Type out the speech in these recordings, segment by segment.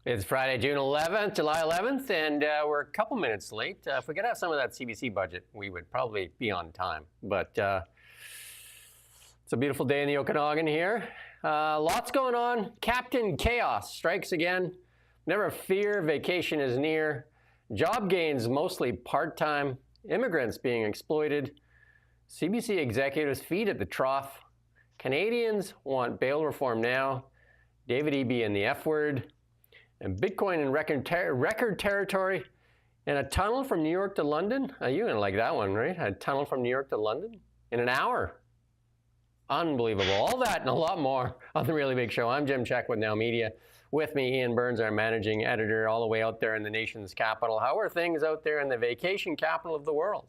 It's Friday, July 11th, and we're a couple minutes late. If we could have some of that CBC budget, we would probably be on time. But it's a beautiful day in the Okanagan here. Lots going on. Captain Chaos strikes again. Never fear, vacation is near. Job gains mostly part-time. Immigrants being exploited. CBC executives' feet at the trough. Canadians want bail reform now. David Eby and the F word. And Bitcoin in record territory, and a tunnel from New York to London. You're going to like that one, right? A tunnel from New York to London in an hour. Unbelievable. All that and a lot more on The Really Big Show. I'm Jim Csek with NowMedia. With me, Iain Burns, our managing editor, all the way out there in the nation's capital. How are things out there in the vacation capital of the world?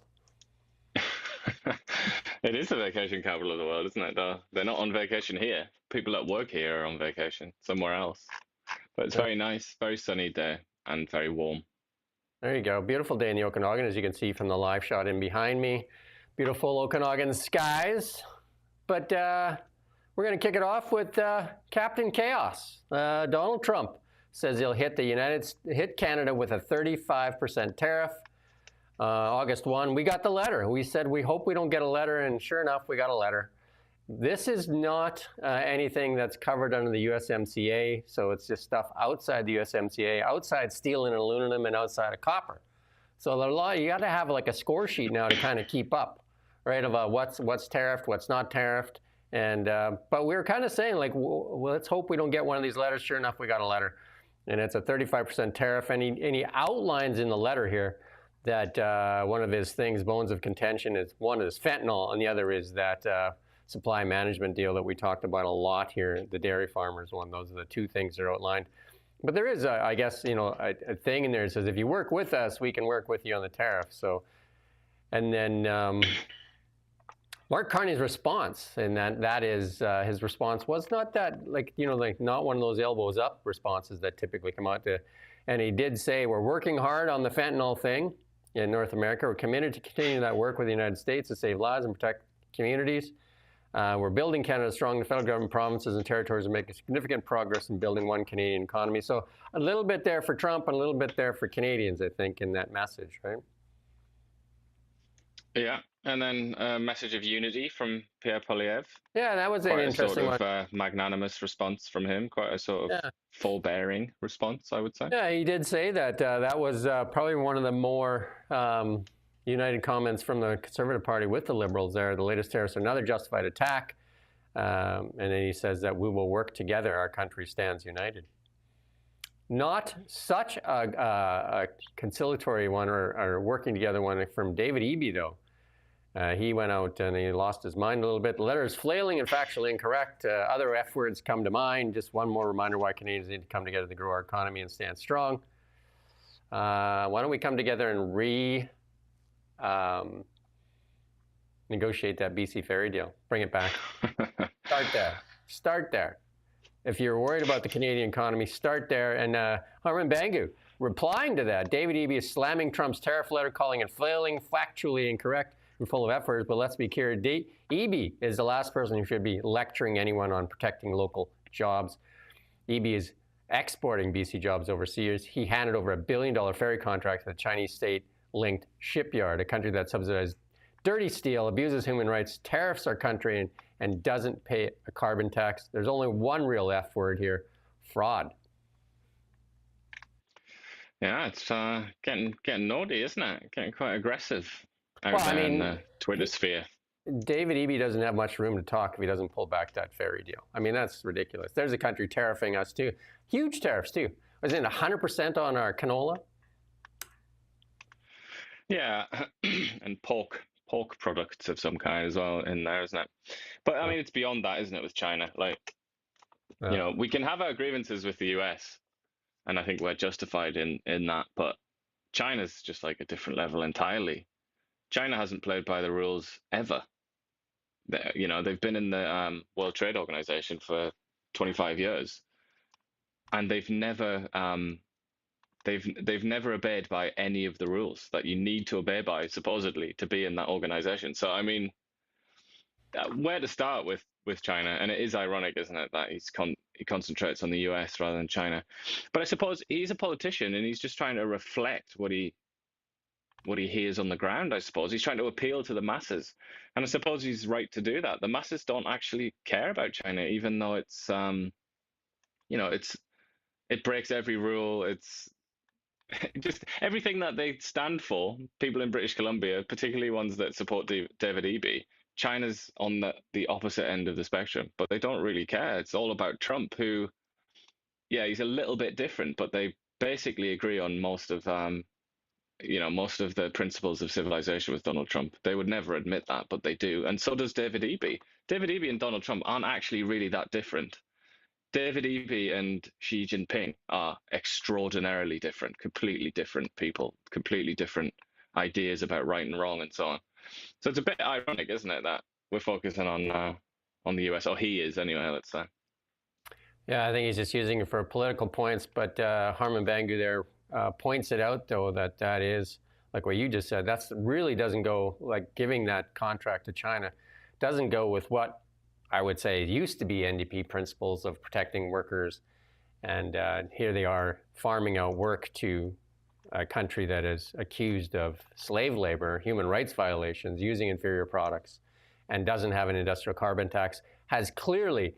It is the vacation capital of the world, isn't it? They're not on vacation here. People that work here are on vacation somewhere else. But it's very nice, very sunny day, and very warm. There you go. Beautiful day in the Okanagan, as you can see from the live shot in behind me. Beautiful Okanagan skies. But we're going to kick it off with Captain Chaos. Donald Trump says he'll hit Canada with a 35% tariff. August 1, we got the letter. We said we hope we don't get a letter, and sure enough, we got a letter. This is not anything that's covered under the USMCA, so it's just stuff outside the USMCA, outside steel and aluminum, and outside of copper. So the law, you got to have like a score sheet now to kind of keep up, right? Of what's tariffed, what's not tariffed, and but we were kind of saying like, well, let's hope we don't get one of these letters. Sure enough, we got a letter, and it's a 35% tariff. And he outlines in the letter here that one of his things, bones of contention, is one is fentanyl, and the other is that. Supply management deal that we talked about a lot here, the dairy farmers one. Those are the two things that are outlined. But there is, I guess, a thing in there that says if you work with us, we can work with you on the tariff. So, and then Mark Carney's response, and that is his response was not that like not one of those elbows up responses that typically come out to. And he did say we're working hard on the fentanyl thing in North America. We're committed to continue that work with the United States to save lives and protect communities. We're building Canada strong. The federal government, provinces, and territories are making significant progress in building one Canadian economy. So a little bit there for Trump and a little bit there for Canadians, I think, in that message, right? Yeah, and then a message of unity from Pierre Poilievre. Yeah, that was an interesting one. Quite a sort of magnanimous response from him, quite a sort of forbearing response, I would say. Yeah, he did say that. That was probably one of the more united comments from the Conservative Party with the Liberals there. The latest tariffs are another justified attack. And then he says that we will work together. Our country stands united. Not such a conciliatory one or working together one from David Eby, though. He went out and he lost his mind a little bit. The letter is flailing and factually incorrect. Other F words come to mind. Just one more reminder why Canadians need to come together to grow our economy and stand strong. Why don't we come together and negotiate that BC ferry deal. Bring it back. Start there. If you're worried about the Canadian economy, start there. And Harman Bangu replying to that. David Eby is slamming Trump's tariff letter, calling it flailing, factually incorrect, and full of efforts. But let's be clear, Eby is the last person who should be lecturing anyone on protecting local jobs. Eby is exporting BC jobs overseas. He handed over $1 billion ferry contract to the Chinese state-linked shipyard, a country that subsidizes dirty steel, abuses human rights, tariffs our country, and doesn't pay a carbon tax. There's only one real F word here: fraud. Yeah, it's getting naughty, isn't it? Getting quite aggressive out there in the Twitter sphere. David Eby doesn't have much room to talk if he doesn't pull back that ferry deal. I mean, that's ridiculous. There's a country tariffing us too. Huge tariffs too. Wasn't it 100% on our canola? Yeah, and pork products of some kind as well in there, isn't it? But I mean, it's beyond that, isn't it, with China? Like, we can have our grievances with the US, and I think we're justified in that, but China's just like a different level entirely. China hasn't played by the rules ever. They've been in the World Trade Organization for 25 years, and they've never obeyed by any of the rules that you need to obey by, supposedly, to be in that organization. So I mean, where to start with with China, and it is ironic, isn't it, that he concentrates on the US rather than China. But I suppose he's a politician, and he's just trying to reflect what he hears on the ground. I suppose he's trying to appeal to the masses, and I suppose he's right to do that. The masses don't actually care about China, even though it's it breaks every rule. It's just everything that they stand for. People in British Columbia, particularly ones that support David Eby, China's on the opposite end of the spectrum, but they don't really care. It's all about Trump, who, yeah, he's a little bit different, but they basically agree on most of most of the principles of civilization with Donald Trump. They would never admit that, but they do, and so does David Eby. David Eby and Donald Trump aren't actually really that different. David Eby and Xi Jinping are extraordinarily different, completely different people, completely different ideas about right and wrong and so on. So it's a bit ironic, isn't it, that we're focusing on the US, or he is anyway, let's say. Yeah, I think he's just using it for political points. But Harman Bangu there points it out, though, that is, like what you just said, that's really doesn't go, like giving that contract to China, doesn't go with what I would say used to be NDP principles of protecting workers. And here they are farming out work to a country that is accused of slave labor, human rights violations, using inferior products, and doesn't have an industrial carbon tax, has clearly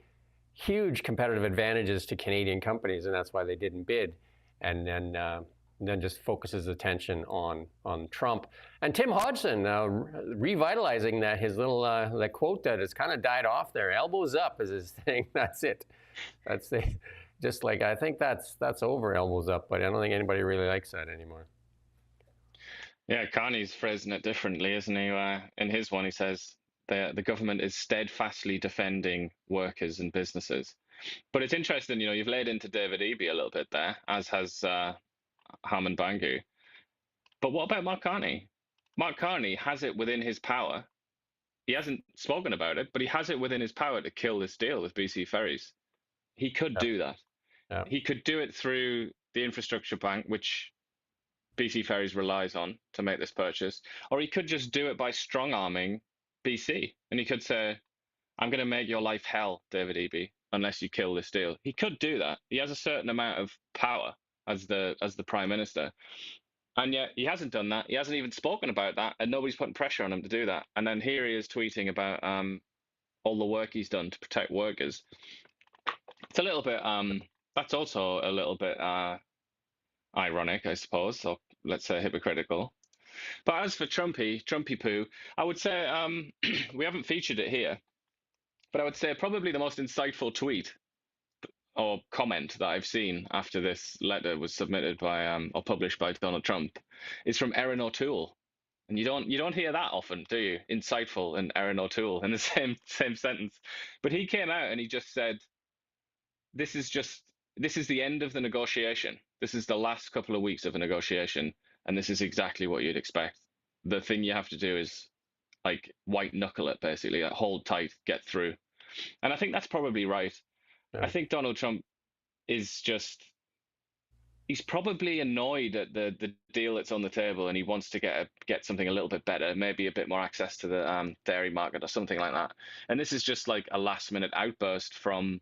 huge competitive advantages to Canadian companies, and that's why they didn't bid. And then just focuses attention on Trump. And Tim Hodgson revitalizing his little that quote that has kind of died off there. Elbows up is his thing. That's it. That's just like, I think that's over, elbows up, but I don't think anybody really likes that anymore. Yeah, Carney's phrasing it differently, isn't he? In his one, he says the government is steadfastly defending workers and businesses. But it's interesting, you've laid into David Eby a little bit there, as has Harman Bangu. But what about Mark Carney? Mark Carney has it within his power. He hasn't spoken about it, but he has it within his power to kill this deal with BC Ferries. He could do that. Yeah. He could do it through the infrastructure bank, which BC Ferries relies on to make this purchase, or he could just do it by strong-arming BC. And he could say, I'm going to make your life hell, David Eby, unless you kill this deal. He could do that. He has a certain amount of power as the Prime Minister. And yet he hasn't done that. He hasn't even spoken about that, and nobody's putting pressure on him to do that. And then here he is tweeting about all the work he's done to protect workers. It's a little bit, that's also a little bit ironic, I suppose, or let's say hypocritical. But as for Trumpy poo, I would say we haven't featured it here, but I would say probably the most insightful tweet or comment that I've seen after this letter was submitted by or published by Donald Trump is from Erin O'Toole. And you don't hear that often, do you? Insightful and Erin O'Toole in the same sentence. But he came out and he just said, this is the end of the negotiation. This is the last couple of weeks of a negotiation, and this is exactly what you'd expect. The thing you have to do is like white knuckle it, basically, like, hold tight, get through. And I think that's probably right. Yeah. I think Donald Trump is he's probably annoyed at the deal that's on the table, and he wants to get something a little bit better, maybe a bit more access to the dairy market or something like that. And this is just like a last minute outburst from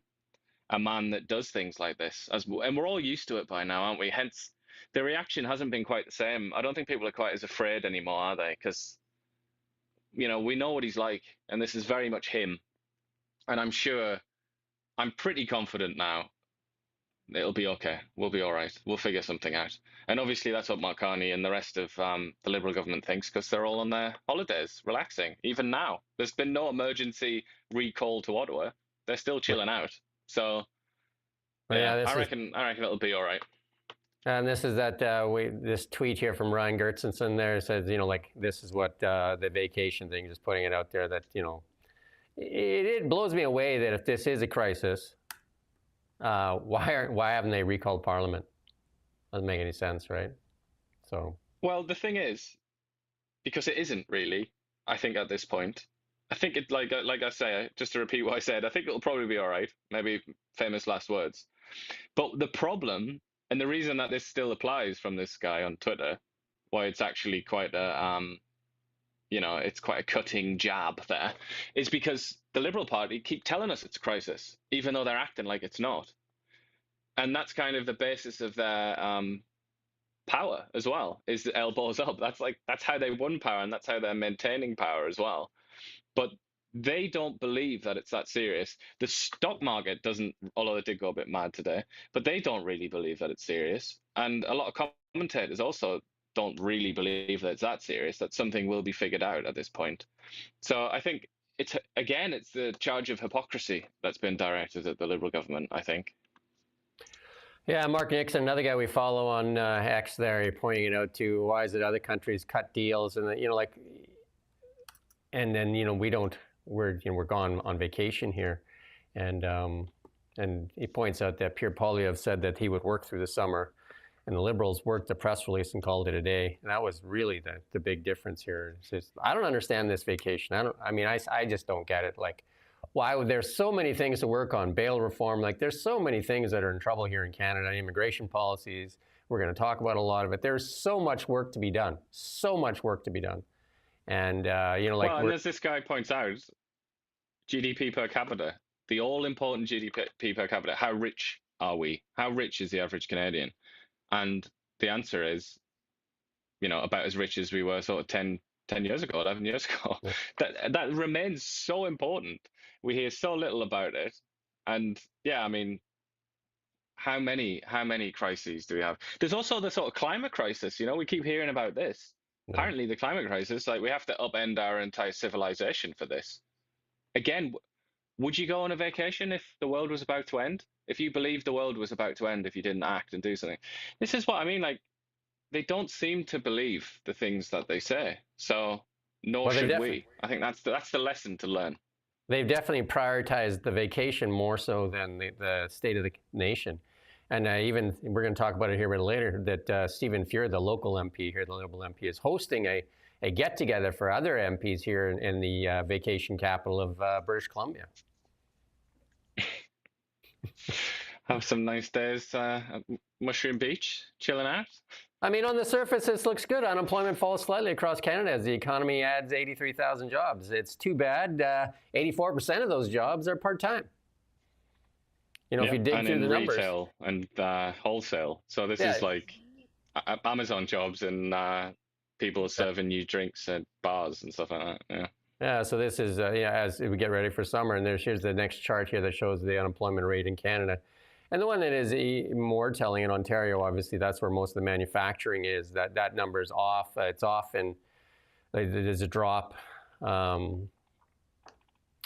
a man that does things like this, and we're all used to it by now, aren't we? Hence, the reaction hasn't been quite the same. I don't think people are quite as afraid anymore, are they? Because, we know what he's like, and this is very much him. And I'm pretty confident now it'll be okay. We'll be all right. We'll figure something out. And obviously that's what Mark Carney and the rest of the Liberal government thinks, because they're all on their holidays, relaxing. Even now, there's been no emergency recall to Ottawa. They're still chilling out. So, I reckon it'll be all right. And this is this tweet here from Ryan Gertsenson there says, like, this is what the vacation thing, just putting it out there that, it blows me away that if this is a crisis, why haven't they recalled Parliament? Doesn't make any sense, right? So. Well, the thing is, because it isn't really, I think at this point, I think it, like I say, just to repeat what I said, I think it'll probably be all right. Maybe famous last words. But the problem, and the reason that this still applies from this guy on Twitter, why it's actually quite a it's quite a cutting jab there, is because the Liberal Party keep telling us it's a crisis, even though they're acting like it's not. And that's kind of the basis of their power as well, is the elbows up. That's how they won power, and that's how they're maintaining power as well. But they don't believe that it's that serious. The stock market doesn't, although it did go a bit mad today, but they don't really believe that it's serious. And a lot of commentators also don't really believe that it's that serious, that something will be figured out at this point. So I think it's the charge of hypocrisy that's been directed at the Liberal government, I think. Yeah, Mark Nixon, another guy we follow on X there, you're pointing it out to, why is it other countries cut deals and, and then, we're gone on vacation here. And he points out that Pierre Poilievre said that he would work through the summer, and the Liberals worked the press release and called it a day. And that was really the big difference here. It's just, I don't understand this vacation. I just don't get it. Like, why would there's so many things to work on? Bail reform, like there's so many things that are in trouble here in Canada. Immigration policies, we're going to talk about a lot of it. There's so much work to be done. So much work to be done. And well, and as this guy points out, GDP per capita, the all-important GDP per capita. How rich are we? How rich is the average Canadian? And the answer is, about as rich as we were sort of 10 years ago, 11 years ago. That remains so important. We hear so little about it. And yeah, I mean, how many crises do we have? There's also the sort of climate crisis. We keep hearing about this. Yeah. Apparently the climate crisis, like we have to upend our entire civilization for this. Again, would you go on a vacation if the world was about to end? If you believed the world was about to end, if you didn't act and do something? This is what I mean. Like, they don't seem to believe the things that they say. So nor should we. I think that's the lesson to learn. They've definitely prioritized the vacation more so than the state of the nation. And even, we're going to talk about it here a bit later, that Stephen Fuhr, the local MP here, the Liberal MP, is hosting a get-together for other MPs here in the vacation capital of British Columbia. Have some nice days at Mushroom Beach, chilling out. I mean, on the surface, this looks good. Unemployment falls slightly across Canada as the economy adds 83,000 jobs. It's too bad 84% of those jobs are part-time. If you dig through the numbers. Retail and wholesale. So this is like Amazon jobs and people serving you drinks at bars and stuff like that. Yeah. Yeah, so this is, as we get ready for summer, and here's the next chart here that shows the unemployment rate in Canada. And the one that is more telling in Ontario, obviously, that's where most of the manufacturing is. That number is off. It's off, and there's a drop.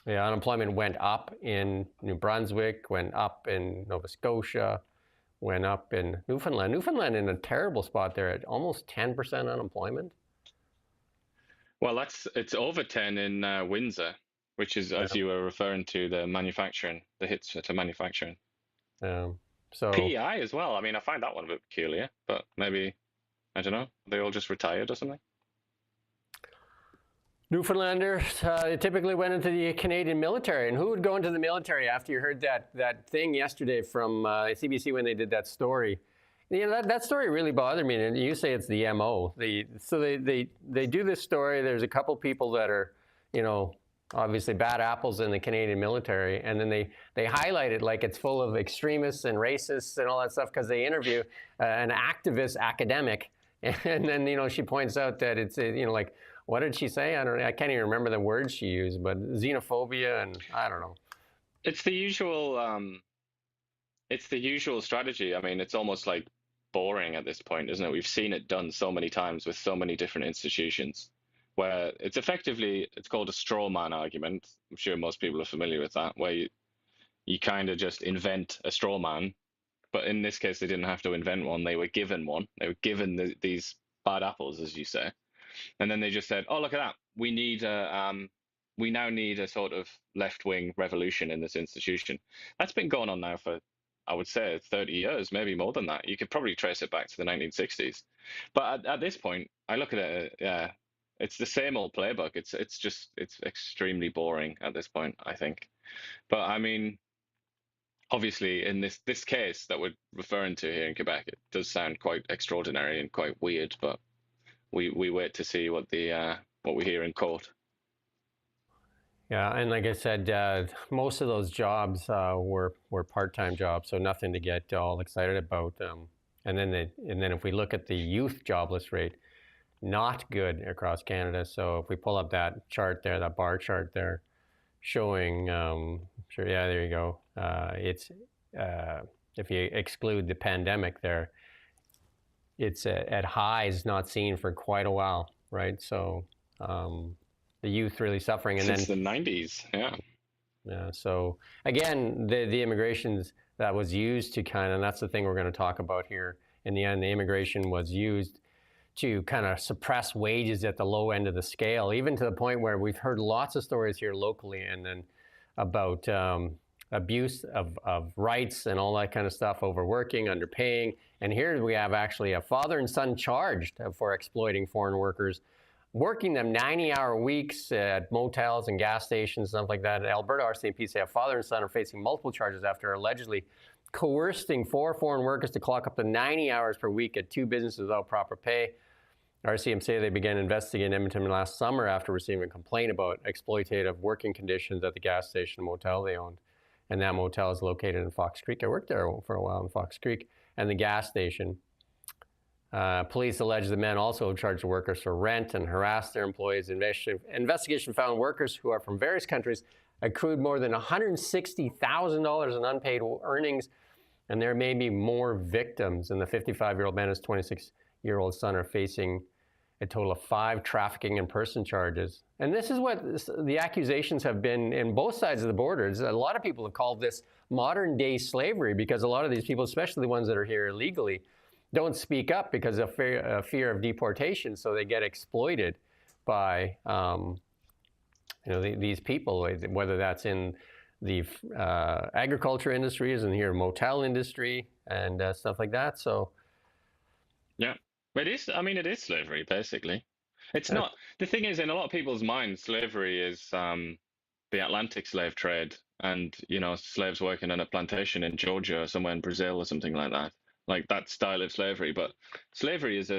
Unemployment went up in New Brunswick, went up in Nova Scotia, went up in Newfoundland. Newfoundland in a terrible spot there at almost 10% unemployment. Well, it's over 10 in Windsor, which is, as you were referring to, the hits to manufacturing. So PEI as well. I mean, I find that one a bit peculiar, but maybe, I don't know, they all just retired or something. Newfoundlanders typically went into the Canadian military. And who would go into the military after you heard that thing yesterday from CBC when they did that story? That story really bothered me. And you say it's the MO. So they do this story. There's a couple people that are, obviously bad apples in the Canadian military. And then they highlight it like it's full of extremists and racists and all that stuff because they interview an activist academic. And then, she points out that it's, like, what did she say? I can't even remember the words she used, but xenophobia and I don't know. It's the usual strategy. I mean, it's almost like boring at this point, isn't it? We've seen it done so many times with so many different institutions where it's called a straw man argument. I'm sure most people are familiar with that, where you kind of just invent a straw man. But in this case, they didn't have to invent one. They were given one. They were given these bad apples, as you say. And then they just said, oh, look at that. We now need a sort of left-wing revolution in this institution. That's been going on now for, I would say, 30 years, maybe more than that. You could probably trace it back to the 1960s. But at this point, I look at it, it's the same old playbook. It's extremely boring at this point, I think. But I mean, obviously, in this case that we're referring to here in Quebec, it does sound quite extraordinary and quite weird, but we wait to see what the what we hear in court. Yeah, and like I said, most of those jobs were part-time jobs, so nothing to get all excited about. And then if we look at the youth jobless rate, not good across Canada. So if we pull up that chart there, that bar chart there, showing, sure, yeah, there you go. It's if you exclude the pandemic there, it's at highs not seen for quite a while, right? So the youth really suffering. And Since then the 90s, yeah. Yeah. So again, the immigrations that was used to kind of, and that's the thing we're going to talk about here. In the end, the immigration was used to kind of suppress wages at the low end of the scale, even to the point where we've heard lots of stories here locally, and then about abuse of rights and all that kind of stuff, overworking, underpaying. And here we have actually a father and son charged for exploiting foreign workers, working them 90-hour weeks at motels and gas stations, stuff like that. Alberta RCMP say a father and son are facing multiple charges after allegedly coercing 4 foreign workers to clock up to 90 hours per week at 2 businesses without proper pay. RCMP say they began investigating Edmonton last summer after receiving a complaint about exploitative working conditions at the gas station motel they owned. And that motel is located in Fox Creek. I worked there for a while in Fox Creek. And the gas station. Police allege the men also charged the workers for rent and harassed their employees. Investigation found workers who are from various countries accrued more than $160,000 in unpaid earnings, and there may be more victims. And the 55-year-old man and his 26-year-old son are facing a total of 5 trafficking and person charges. And this is what the accusations have been in both sides of the border. A lot of people have called this modern-day slavery because a lot of these people, especially the ones that are here illegally, don't speak up because of fear of deportation, so they get exploited by these people, whether that's in the agriculture industry, as in here motel industry and stuff like that. So yeah, it is. I mean, it is slavery basically. It's not. The thing is, in a lot of people's minds, slavery is the Atlantic slave trade, and slaves working on a plantation in Georgia or somewhere in Brazil or something like that. Like that style of slavery. But slavery is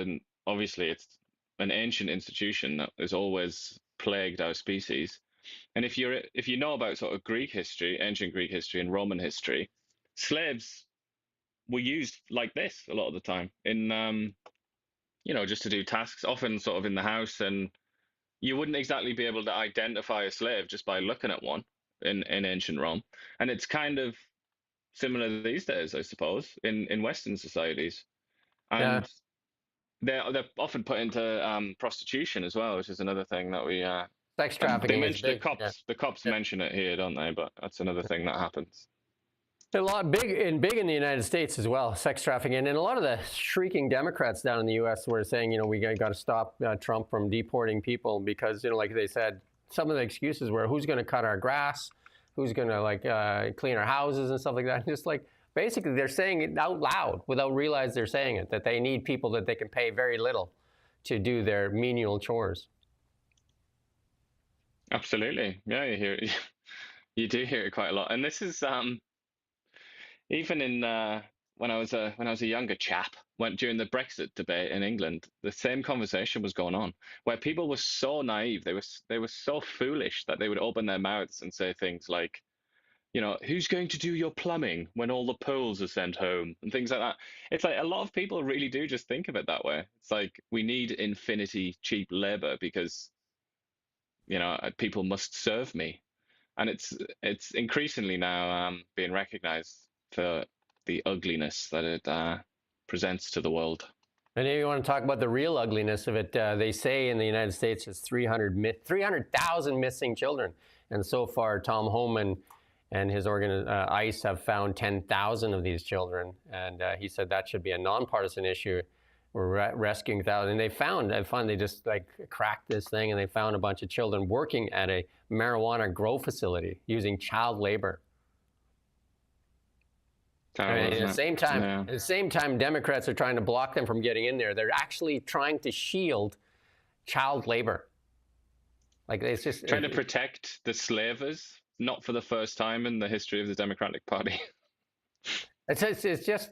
obviously it's an ancient institution that has always plagued our species. And if you know about sort of Greek history, ancient Greek history and Roman history, slaves were used like this a lot of the time in just to do tasks, often sort of in the house, and you wouldn't exactly be able to identify a slave just by looking at one in ancient Rome. And it's kind of similar these days, I suppose, in Western societies, and they're often put into prostitution as well, which is another thing that we sex trafficking. They mention the cops mention it here, don't they? But that's another thing that happens. A lot big in the United States as well, sex trafficking, and a lot of the shrieking Democrats down in the U.S. were saying, we got to stop Trump from deporting people because, like they said, some of the excuses were who's going to cut our grass. Who's going to clean our houses and stuff like that. Just basically they're saying it out loud without realizing they're saying it, that they need people that they can pay very little to do their menial chores. Absolutely. Yeah, you do hear it quite a lot. And this is even in when I was a younger chap, during the Brexit debate in England, the same conversation was going on, where people were so naive, they were so foolish that they would open their mouths and say things like, who's going to do your plumbing when all the poles are sent home and things like that. It's like a lot of people really do just think of it that way. It's like we need infinity cheap labor because people must serve me, and it's increasingly now being recognized for the ugliness that it presents to the world. And if you want to talk about the real ugliness of it, they say in the United States there's 300,000 missing children. And so far, Tom Homan and his ICE have found 10,000 of these children. And he said that should be a nonpartisan issue. We're rescuing thousands. And they just cracked this thing, and they found a bunch of children working at a marijuana grow facility using child labor. At the same time, Democrats are trying to block them from getting in there. They're actually trying to shield child labor. It's just trying to protect the slavers, not for the first time in the history of the Democratic Party. It's just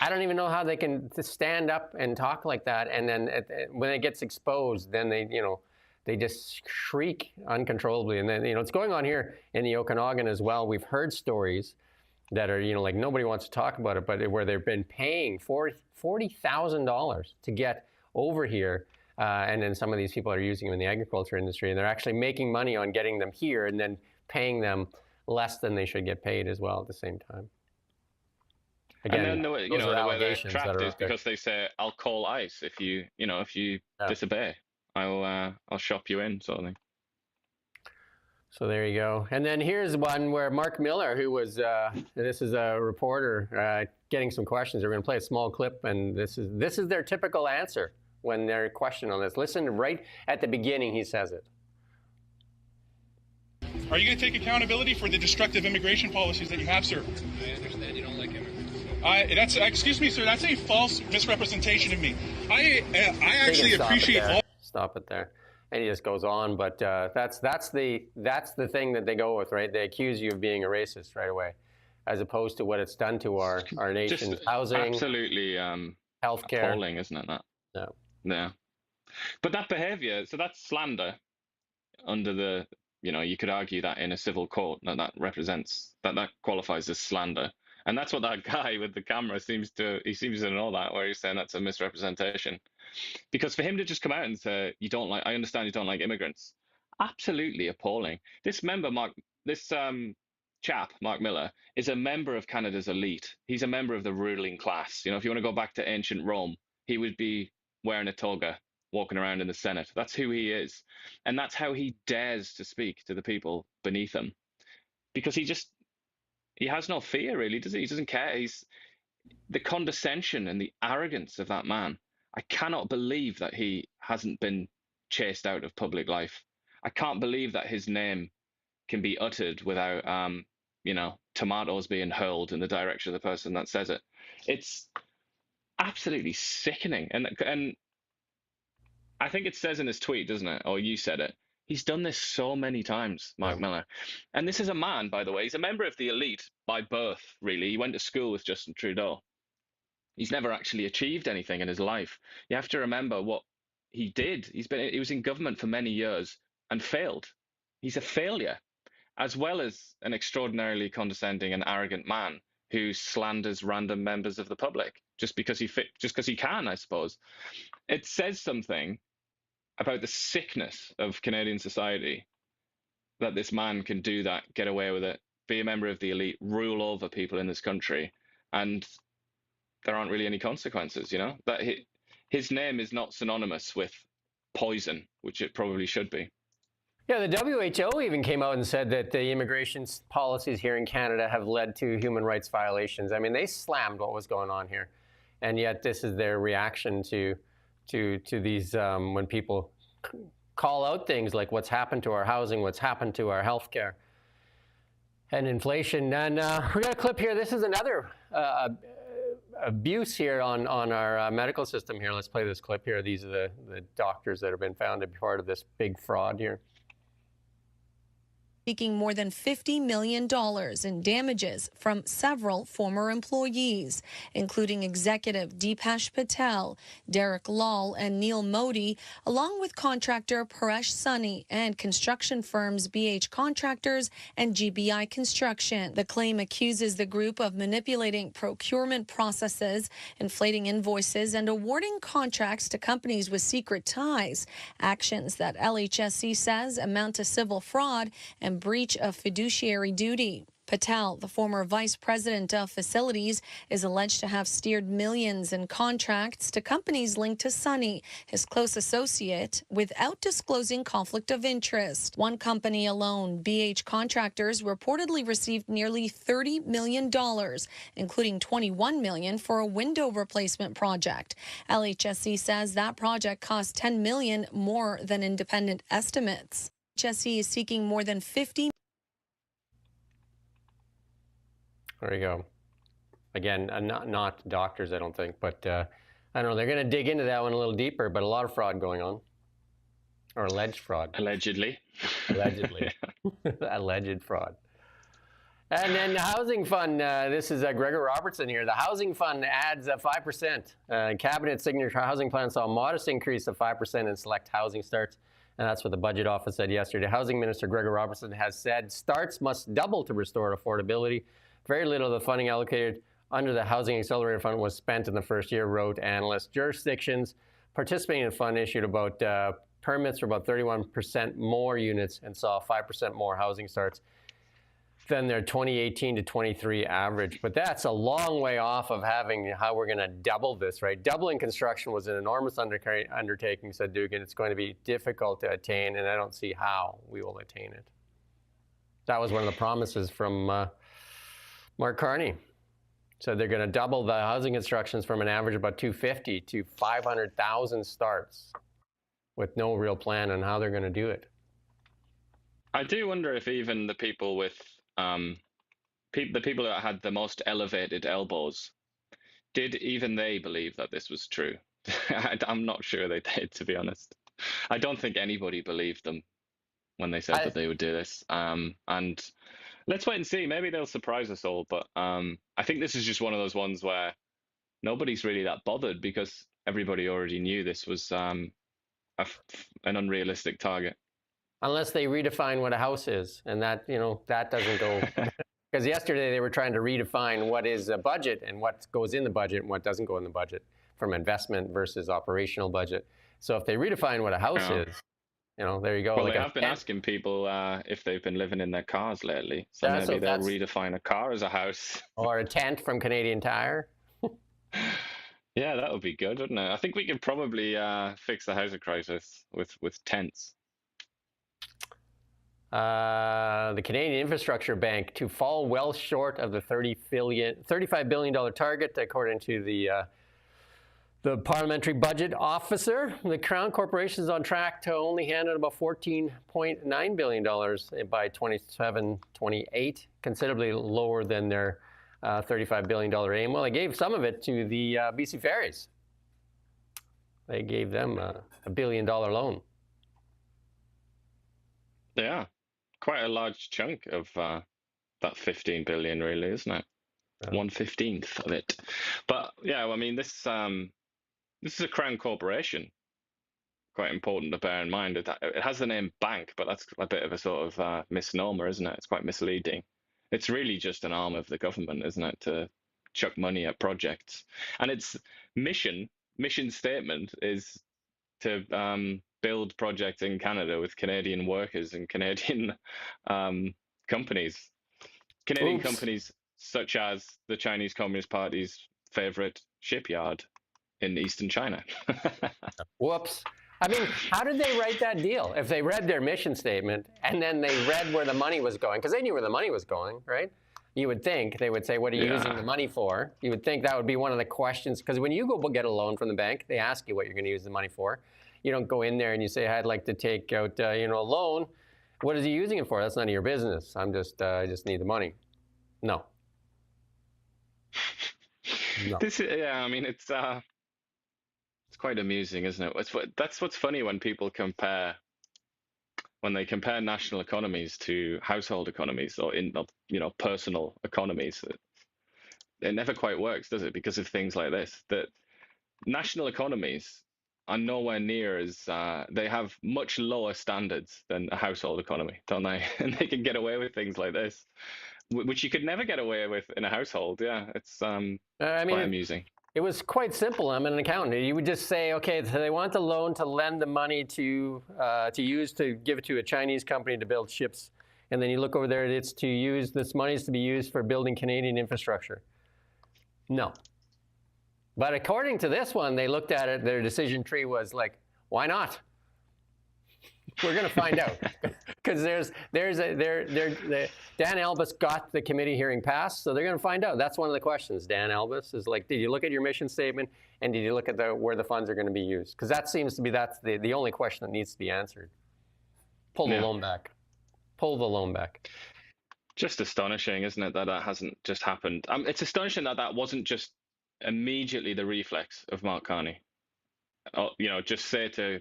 I don't even know how they can stand up and talk like that. And then when it gets exposed, then they they just shriek uncontrollably. And then, it's going on here in the Okanagan as well. We've heard stories that are, like nobody wants to talk about it, but where they've been paying $40,000 to get over here. And then some of these people are using them in the agriculture industry, and they're actually making money on getting them here and then paying them less than they should get paid as well at the same time. Again, and then the way they're trapped is because they say, "I'll call ICE if you disobey. I'll shop you in," sort of thing. So there you go. And then here's one where Mark Miller, who was this is a reporter getting some questions. We're going to play a small clip, and this is their typical answer when they're questioned on this. Listen, right at the beginning, he says it. Are you going to take accountability for the destructive immigration policies that you have, sir? I understand you don't like immigrants. Excuse me, sir. That's a false misrepresentation of me. I actually appreciate all. Stop it there. And he just goes on, but that's the thing that they go with, right? They accuse you of being a racist right away, as opposed to what it's done to our nation's just housing, absolutely healthcare. Appalling, isn't it? That. No. Yeah. But that behavior, so that's slander under the, you could argue that in a civil court that qualifies as slander. And that's what that guy with the camera seems to know that, where he's saying that's a misrepresentation. Because for him to just come out and say, I understand you don't like immigrants, absolutely appalling. This chap, Mark Miller, is a member of Canada's elite. He's a member of the ruling class. If you want to go back to ancient Rome, he would be wearing a toga, walking around in the Senate. That's who he is. And that's how he dares to speak to the people beneath him. Because he has no fear, really, does he? He doesn't care. The condescension and the arrogance of that man. I cannot believe that he hasn't been chased out of public life. I can't believe that his name can be uttered without, tomatoes being hurled in the direction of the person that says it. It's absolutely sickening. And I think it says in his tweet, doesn't it? Or you said it. He's done this so many times, Mark Miller. And this is a man, by the way, he's a member of the elite by birth, really. He went to school with Justin Trudeau. He's never actually achieved anything in his life. You have to remember what he did. He was in government for many years and failed. He's a failure, as well as an extraordinarily condescending and arrogant man who slanders random members of the public just because he can, I suppose. It says something about the sickness of Canadian society that this man can do that, get away with it, be a member of the elite, rule over people in this country, and there aren't really any consequences, that his name is not synonymous with poison, which it probably should be. Yeah, the WHO even came out and said that the immigration policies here in Canada have led to human rights violations. I mean, they slammed what was going on here, and yet this is their reaction to these when people call out things like what's happened to our housing, what's happened to our healthcare, and inflation. And we got a clip here. This is another abuse here on our medical system here. Let's play this clip here. These are the doctors that have been found to be part of this big fraud here. Seeking more than $50 million in damages from several former employees, including executive Deepesh Patel, Derek Lal, and Neil Modi, along with contractor Paresh Sunny and construction firms BH Contractors and GBI Construction. The claim accuses the group of manipulating procurement processes, inflating invoices, and awarding contracts to companies with secret ties, actions that LHSC says amount to civil fraud and breach of fiduciary duty. Patel, the former vice president of facilities, is alleged to have steered millions in contracts to companies linked to Sunny, his close associate, without disclosing conflict of interest. One company alone, BH Contractors, reportedly received nearly $30 million, including $21 million for a window replacement project. LHSC says that project cost $10 million more than independent estimates. LHSC is seeking more than $50 There you go. Again, not doctors, I don't think, but I don't know. They're going to dig into that one a little deeper, but a lot of fraud going on, or alleged fraud. Allegedly. Allegedly. Alleged fraud. And then the housing fund. This is Gregor Robertson here. The housing fund adds 5%. Cabinet signature housing plan saw a modest increase of 5% in select housing starts And that's what the Budget Office said yesterday. Housing Minister Gregor Robertson has said starts must double to restore affordability. Very little of the funding allocated under the Housing Accelerator Fund was spent in the first year, wrote analysts. Jurisdictions participating in the fund issued about permits for about 31% more units and saw 5% more housing starts than their 2018 to 23 average. But that's a long way off of having how we're going to double this, right? Doubling construction was an enormous undertaking, said Dugan. It's going to be difficult to attain, and I don't see how we will attain it. That was one of the promises from Mark Carney. So they're going to double the housing constructions from an average of about 250 to 500,000 starts with no real plan on how they're going to do it. I do wonder if even the people with the people that had the most elevated elbows, did even they believe that this was true? I'm not sure they did, to be honest. I don't think anybody believed them when they said that they would do this. And let's wait and see. Maybe they'll surprise us all. But I think this is just one of those ones where nobody's really that bothered because everybody already knew this was an unrealistic target. Unless they redefine what a house is, and that, you know, that doesn't go. Because yesterday they were trying to redefine what is a budget and what goes in the budget and what doesn't go in the budget from investment versus operational budget. So if they redefine what a house is, you know, there you go. Well, like they have been asking people if they've been living in their cars lately. So Yeah, maybe so they'll redefine a car as a house. Or a tent from Canadian Tire. Yeah, that would be good, wouldn't it? I think we could probably fix the housing crisis with tents. The Canadian Infrastructure Bank to fall well short of the $35 billion target, according to the Parliamentary Budget Officer. The Crown Corporation is on track to only hand out about $14.9 billion by 27-28, considerably lower than their $35 billion aim. Well, they gave some of it to the BC Ferries. They gave them a $1 billion loan. Yeah, quite a large chunk of that 15 billion, really, isn't it? 1/15 of it. But yeah, I mean, this is a Crown corporation. Quite important to bear in mind. It has the name bank, but that's a bit of a sort of misnomer, isn't it? It's quite misleading. It's really just an arm of the government, isn't it, to chuck money at projects. And its mission statement is to build projects in Canada with Canadian workers and Canadian companies. Canadian companies such as the Chinese Communist Party's favorite shipyard in eastern China. Whoops. I mean, how did they write that deal? If they read their mission statement and then they read where the money was going, because they knew where the money was going, right? You would think they would say, what are you using the money for? You would think that would be one of the questions, because when you go get a loan from the bank, they ask you what you're going to use the money for. You don't go in there and you say, I'd like to take out a loan. What is he using it for? That's none of your business. I just need the money. No. No. I mean, it's quite amusing, isn't it? That's what's funny when people compare national economies to household economies or personal economies. It never quite works, does it? Because of things like this. That national economies are nowhere near as they have much lower standards than a household economy, don't they? And they can get away with things like this, which you could never get away with in a household. Yeah, it's quite amusing. It was quite simple. I'm an accountant. You would just say, okay, so they want the loan to lend the money to use to give it to a Chinese company to build ships, and then you look over there. It's to use this money is to be used for building Canadian infrastructure. No. But according to this one, they looked at it. Their decision tree was like, why not? We're going to find out, because Dan Albus got the committee hearing passed, so they're going to find out. That's one of the questions. Dan Albus is like, did you look at your mission statement, and did you look at where the funds are going to be used? Because that seems to be the only question that needs to be answered. Pull the loan back. Pull the loan back. Just astonishing, isn't it, that hasn't just happened? It's astonishing that wasn't just immediately the reflex of Mark Carney. Just say to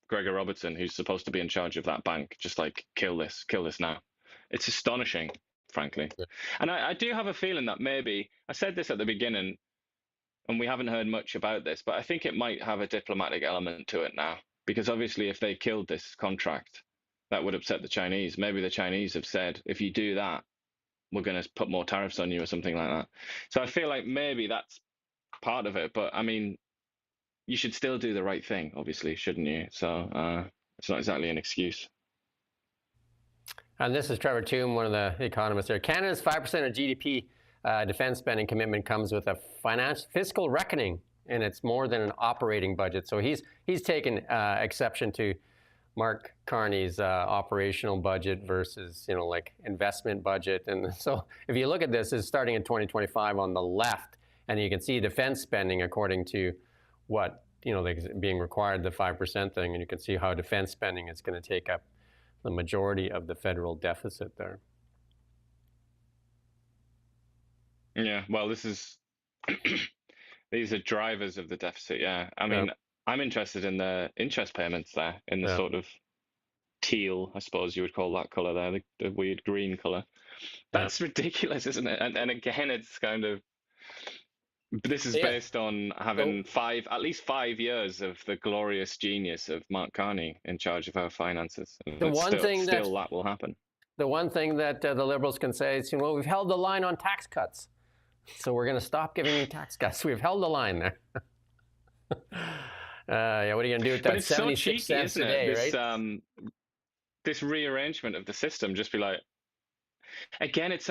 Gregor Robertson, who's supposed to be in charge of that bank, just like, kill this now. It's astonishing, frankly. Yeah. And I do have a feeling that maybe, I said this at the beginning, and we haven't heard much about this, but I think it might have a diplomatic element to it now. because obviously if they killed this contract, that would upset the Chinese. Maybe the Chinese have said, if you do that, we're going to put more tariffs on you or something like that. So I feel like maybe that's part of it. But I mean, you should still do the right thing, obviously, shouldn't you? So it's not exactly an excuse. And this is Trevor Toome, one of the economists there. Canada's 5% of GDP defense spending commitment comes with a fiscal reckoning, and it's more than an operating budget. So he's taken exception to Mark Carney's operational budget versus, like investment budget. And so if you look at this, it's starting in 2025 on the left, and you can see defense spending according to what, being required, the 5% thing, and you can see how defense spending is going to take up the majority of the federal deficit there. Yeah, well, these are drivers of the deficit. Yeah, I mean, I'm interested in the interest payments there, in the sort of teal, I suppose you would call that color there, the weird green color. That's ridiculous, isn't it? And again, it's kind of, this is based on having at least 5 years of the glorious genius of Mark Carney in charge of our finances. The one thing that will happen. The one thing that the Liberals can say is, we've held the line on tax cuts, so we're going to stop giving you tax cuts. We've held the line there. What are you going to do with that? But it's 76 so cheeky, cents isn't a day, it? right? This rearrangement of the system, just be like, again, it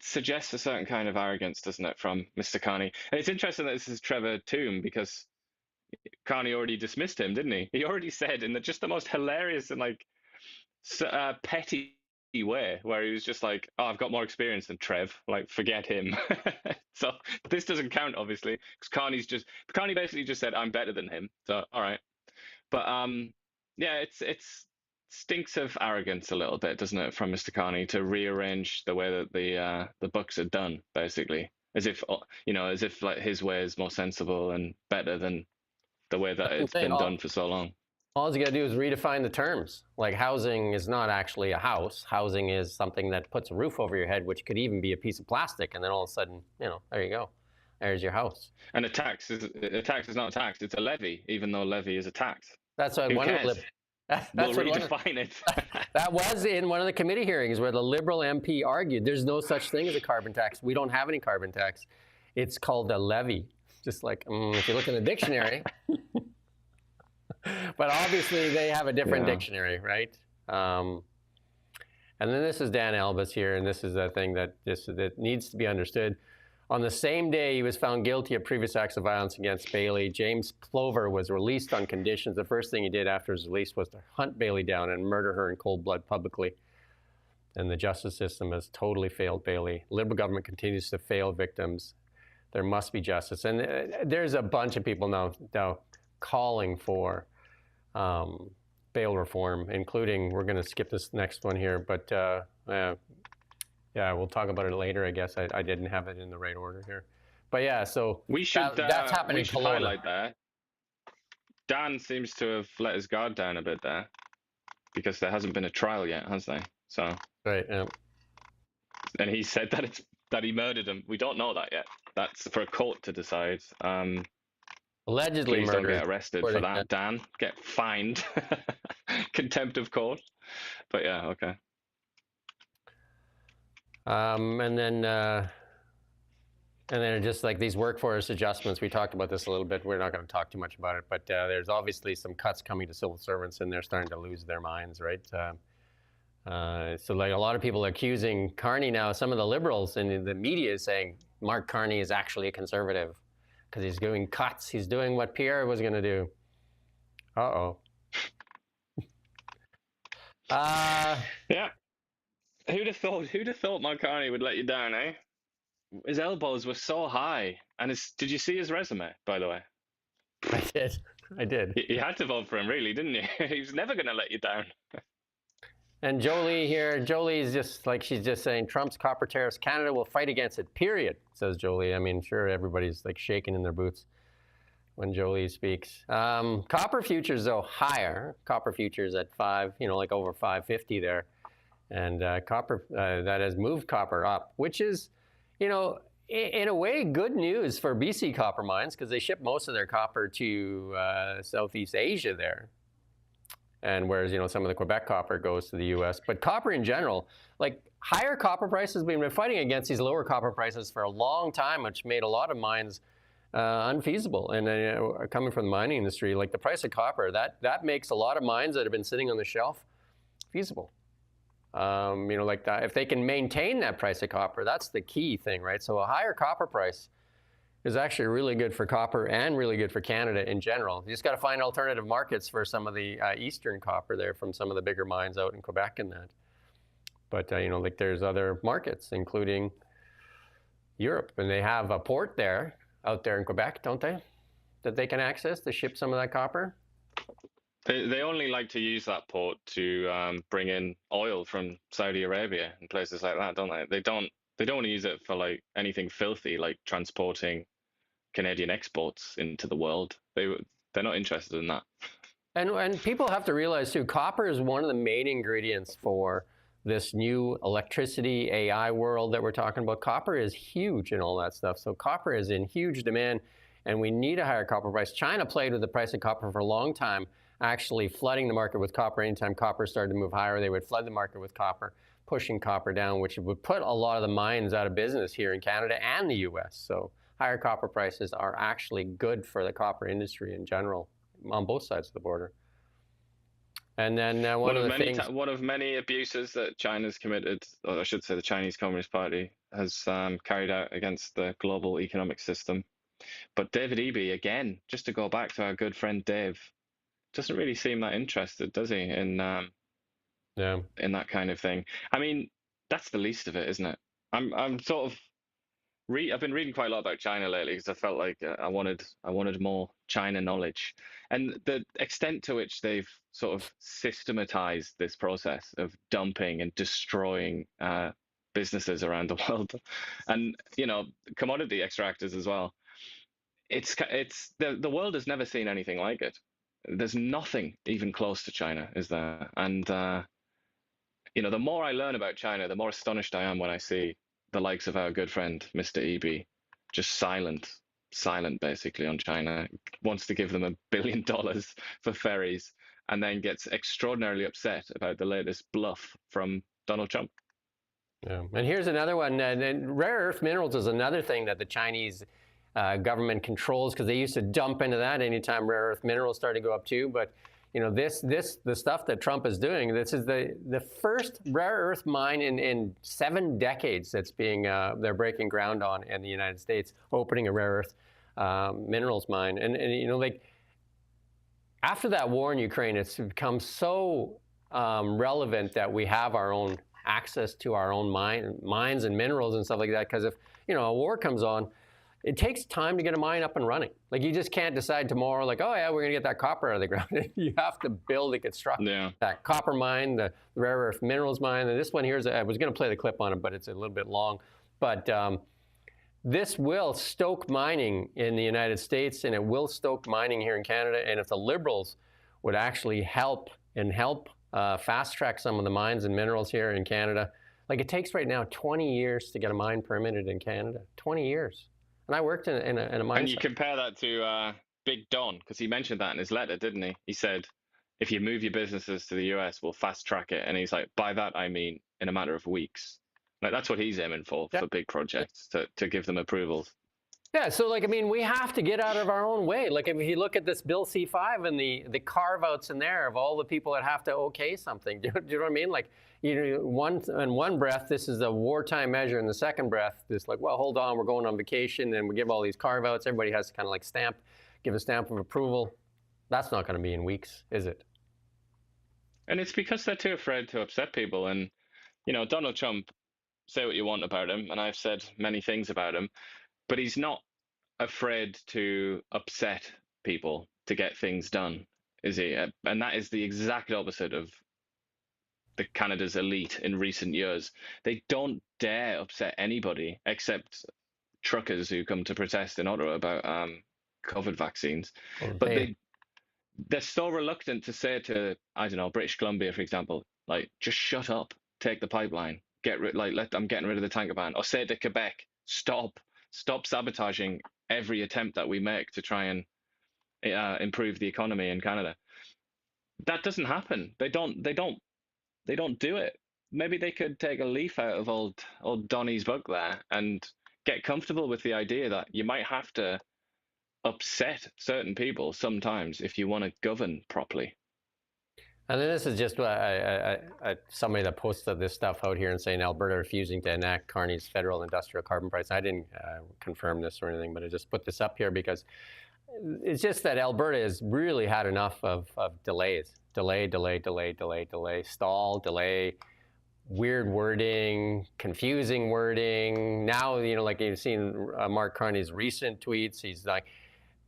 suggests a certain kind of arrogance, doesn't it, from Mr. Carney? And it's interesting that this is Trevor Toome, because Carney already dismissed him, didn't he? He already said in just the most hilarious and petty way, where he was just like, "Oh, I've got more experience than Trev. Like, forget him." So this doesn't count, obviously, because Carney basically just said, "I'm better than him." So all right, but yeah, it's stinks of arrogance a little bit, doesn't it, from Mr. Carney to rearrange the way that the books are done, basically, as if like his way is more sensible and better than the way that it's been done for so long. All you got to do is redefine the terms. Like, housing is not actually a house. Housing is something that puts a roof over your head, which could even be a piece of plastic, and then all of a sudden, there you go. There's your house. And a tax is not a tax; it's a levy, even though levy is a tax. That's what We'll redefine it. That was in one of the committee hearings where the Liberal MP argued there's no such thing as a carbon tax. We don't have any carbon tax. It's called a levy. Just like, if you look in the dictionary. But obviously they have a different dictionary, right? And then this is Dan Albus here, and this is a thing that needs to be understood. On the same day he was found guilty of previous acts of violence against Bailey, James Plover was released on conditions. The first thing he did after his release was to hunt Bailey down and murder her in cold blood publicly. And the justice system has totally failed Bailey. Liberal government continues to fail victims. There must be justice. And there's a bunch of people now calling for bail reform, including, we're going to skip this next one here, but we'll talk about it later, I guess. I didn't have it in the right order here. But yeah, so that's happening in Kelowna. Highlight that. Dan seems to have let his guard down a bit there, because there hasn't been a trial yet, has there? So right, yeah. And he said that he murdered him. We don't know that yet. That's for a court to decide. Allegedly Please murdered. don't get arrested for that, Dan. Get fined. Contempt of court. But yeah, okay. And then just like these workforce adjustments, we talked about this a little bit. We're not going to talk too much about it, but there's obviously some cuts coming to civil servants, and they're starting to lose their minds, right? So like a lot of people are accusing Carney now. Some of the Liberals in the media is saying Mark Carney is actually a conservative because he's doing cuts. He's doing what Pierre was going to do. Uh-oh. Yeah. Who'd have thought Mark Carney would let you down, eh? His elbows were so high. And did you see his resume, by the way? I did. You had to vote for him, really, didn't you? He was never going to let you down. And Jolie here, Jolie's just like, she's just saying Trump's copper tariffs, Canada will fight against it, period, says Jolie. I mean, sure, everybody's like shaking in their boots when Jolie speaks. Copper futures, though, higher. Copper futures at like over 550 there. And copper, that has moved copper up, which is, in a way, good news for BC copper mines because they ship most of their copper to Southeast Asia there. And whereas, some of the Quebec copper goes to the U.S. But copper in general, like higher copper prices, we've been fighting against these lower copper prices for a long time, which made a lot of mines unfeasible. And coming from the mining industry, like the price of copper, that makes a lot of mines that have been sitting on the shelf feasible. Like that, if they can maintain that price of copper, that's the key thing, right? So a higher copper price is actually really good for copper and really good for Canada in general. You just got to find alternative markets for some of the eastern copper there from some of the bigger mines out in Quebec and that. But, like there's other markets, including Europe. And they have a port there, out there in Quebec, don't they? That they can access to ship some of that copper? They only like to use that port to bring in oil from Saudi Arabia and places like that, don't they? They don't want to use it for like anything filthy, like transporting Canadian exports into the world. They're not interested in that. And people have to realize too, copper is one of the main ingredients for this new electricity AI world that we're talking about. Copper is huge in all that stuff. So copper is in huge demand, and we need a higher copper price. China played with the price of copper for a long time, actually flooding the market with copper. Anytime copper started to move higher, they would flood the market with copper, pushing copper down, which would put a lot of the mines out of business here in Canada and the US. So higher copper prices are actually good for the copper industry in general on both sides of the border. And then one of many abuses that China's committed, or I should say the Chinese Communist Party has carried out against the global economic system. But David Eby, again, just to go back to our good friend Dave, doesn't really seem that interested, does he, in that kind of thing? I mean, that's the least of it, isn't it? I'm sort of I've been reading quite a lot about China lately because I felt like I wanted more China knowledge, and the extent to which they've sort of systematized this process of dumping and destroying businesses around the world, and commodity extractors as well. It's the world has never seen anything like it. There's nothing even close to China, is there? And the more I learn about China, the more astonished I am when I see the likes of our good friend, Mr. Eby, just silent basically on China, wants to give them $1 billion for ferries, and then gets extraordinarily upset about the latest bluff from Donald Trump. Yeah. And here's another one. And rare earth minerals is another thing that the Chinese government controls, because they used to dump into that anytime rare earth minerals started to go up too. But the stuff that Trump is doing, this is the first rare earth mine in 7 decades that's they're breaking ground on in the United States, opening a rare earth minerals mine. And like after that war in Ukraine, it's become so relevant that we have our own access to our own mines and minerals and stuff like that. Because if a war comes on, it takes time to get a mine up and running. Like you just can't decide tomorrow, like, oh yeah, we're gonna get that copper out of the ground. You have to build and construct that copper mine, the rare earth minerals mine. And this one here I was gonna play the clip on it, but it's a little bit long. But this will stoke mining in the United States, and it will stoke mining here in Canada. And if the Liberals would actually help fast track some of the mines and minerals here in Canada, like it takes right now 20 years to get a mine permitted in Canada. 20 years. And I worked in a mine. And you compare that to Big Don, because he mentioned that in his letter, didn't he? He said, if you move your businesses to the US, we'll fast track it. And he's like, by that, I mean, in a matter of weeks. Like that's what he's aiming for big projects, to give them approvals. Yeah, so like, I mean, we have to get out of our own way. Like if you look at this Bill C-5 and the carve-outs in there of all the people that have to okay something, do you know what I mean? Like, in one breath, this is a wartime measure. In the second breath, this like, well, hold on, we're going on vacation, and we give all these carve-outs. Everybody has to kind of like give a stamp of approval. That's not going to be in weeks, is it? And it's because they're too afraid to upset people. And, Donald Trump, say what you want about him, and I've said many things about him, but he's not afraid to upset people to get things done, is he? And that is the exact opposite of the Canada's elite in recent years. They don't dare upset anybody except truckers who come to protest in Ottawa about COVID vaccines. But they're so reluctant to say to, I don't know, British Columbia, for example, like, just shut up, take the pipeline, I'm getting rid of the tanker ban. Or say to Quebec, stop sabotaging every attempt that we make to try and improve the economy in Canada. that doesn't happen. They don't do it. Maybe they could take a leaf out of old Donny's book there and get comfortable with the idea that you might have to upset certain people sometimes if you want to govern properly. And then this is just somebody that posted this stuff out here and saying Alberta refusing to enact Carney's federal industrial carbon price. I didn't confirm this or anything, but I just put this up here because it's just that Alberta has really had enough of delays. Delay, stall, delay, weird wording, confusing wording. Now, like you've seen Mark Carney's recent tweets, he's like,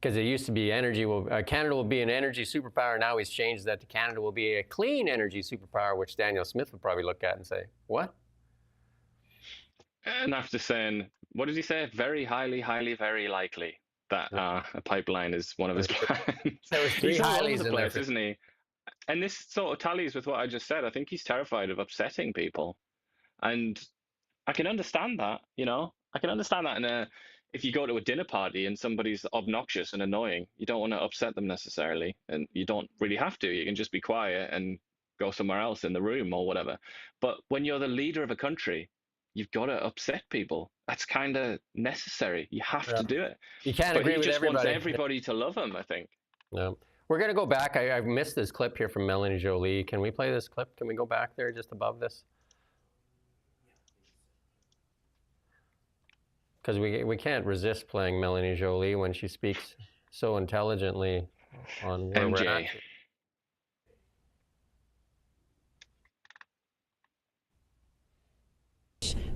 because it used to be Canada will be an energy superpower. Now he's changed that to Canada will be a clean energy superpower, which Daniel Smith would probably look at and say, what? And after saying, what did he say? Very highly, very likely that a pipeline is one of his plans. There was three He's all over highlies the in place, there. isn't he? And this sort of tallies with what I just said. I think he's terrified of upsetting people. And I can understand that, I can understand that if you go to a dinner party and somebody's obnoxious and annoying, you don't want to upset them necessarily. And you don't really have to. You can just be quiet and go somewhere else in the room or whatever. But when you're the leader of a country, you've got to upset people. That's kind of necessary. You have to do it. You can't but agree he with just everybody. wants everybody to love him, I think. No. We're going to go back. I've missed this clip here from Melanie Joly. Can we play this clip? Can we go back there just above this? Because we can't resist playing Melanie Joly when she speaks so intelligently on where we're at.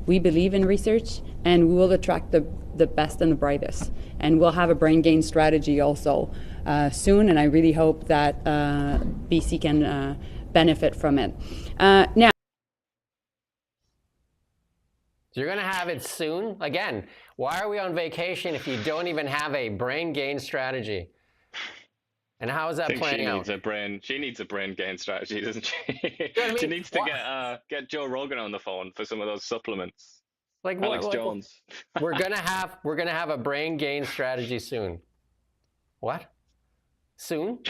We believe in research, and we will attract the best and the brightest. And we'll have a brain gain strategy also soon, and I really hope that BC can benefit from it. Now, You're going to have it soon? Again, why are we on vacation if you don't even have a brain gain strategy? And how is that playing out? She needs a brain gain strategy, doesn't she? You know what I mean? She needs to get Joe Rogan on the phone for some of those supplements. Like Alex Jones. we're gonna have a brain gain strategy soon. What? Soon?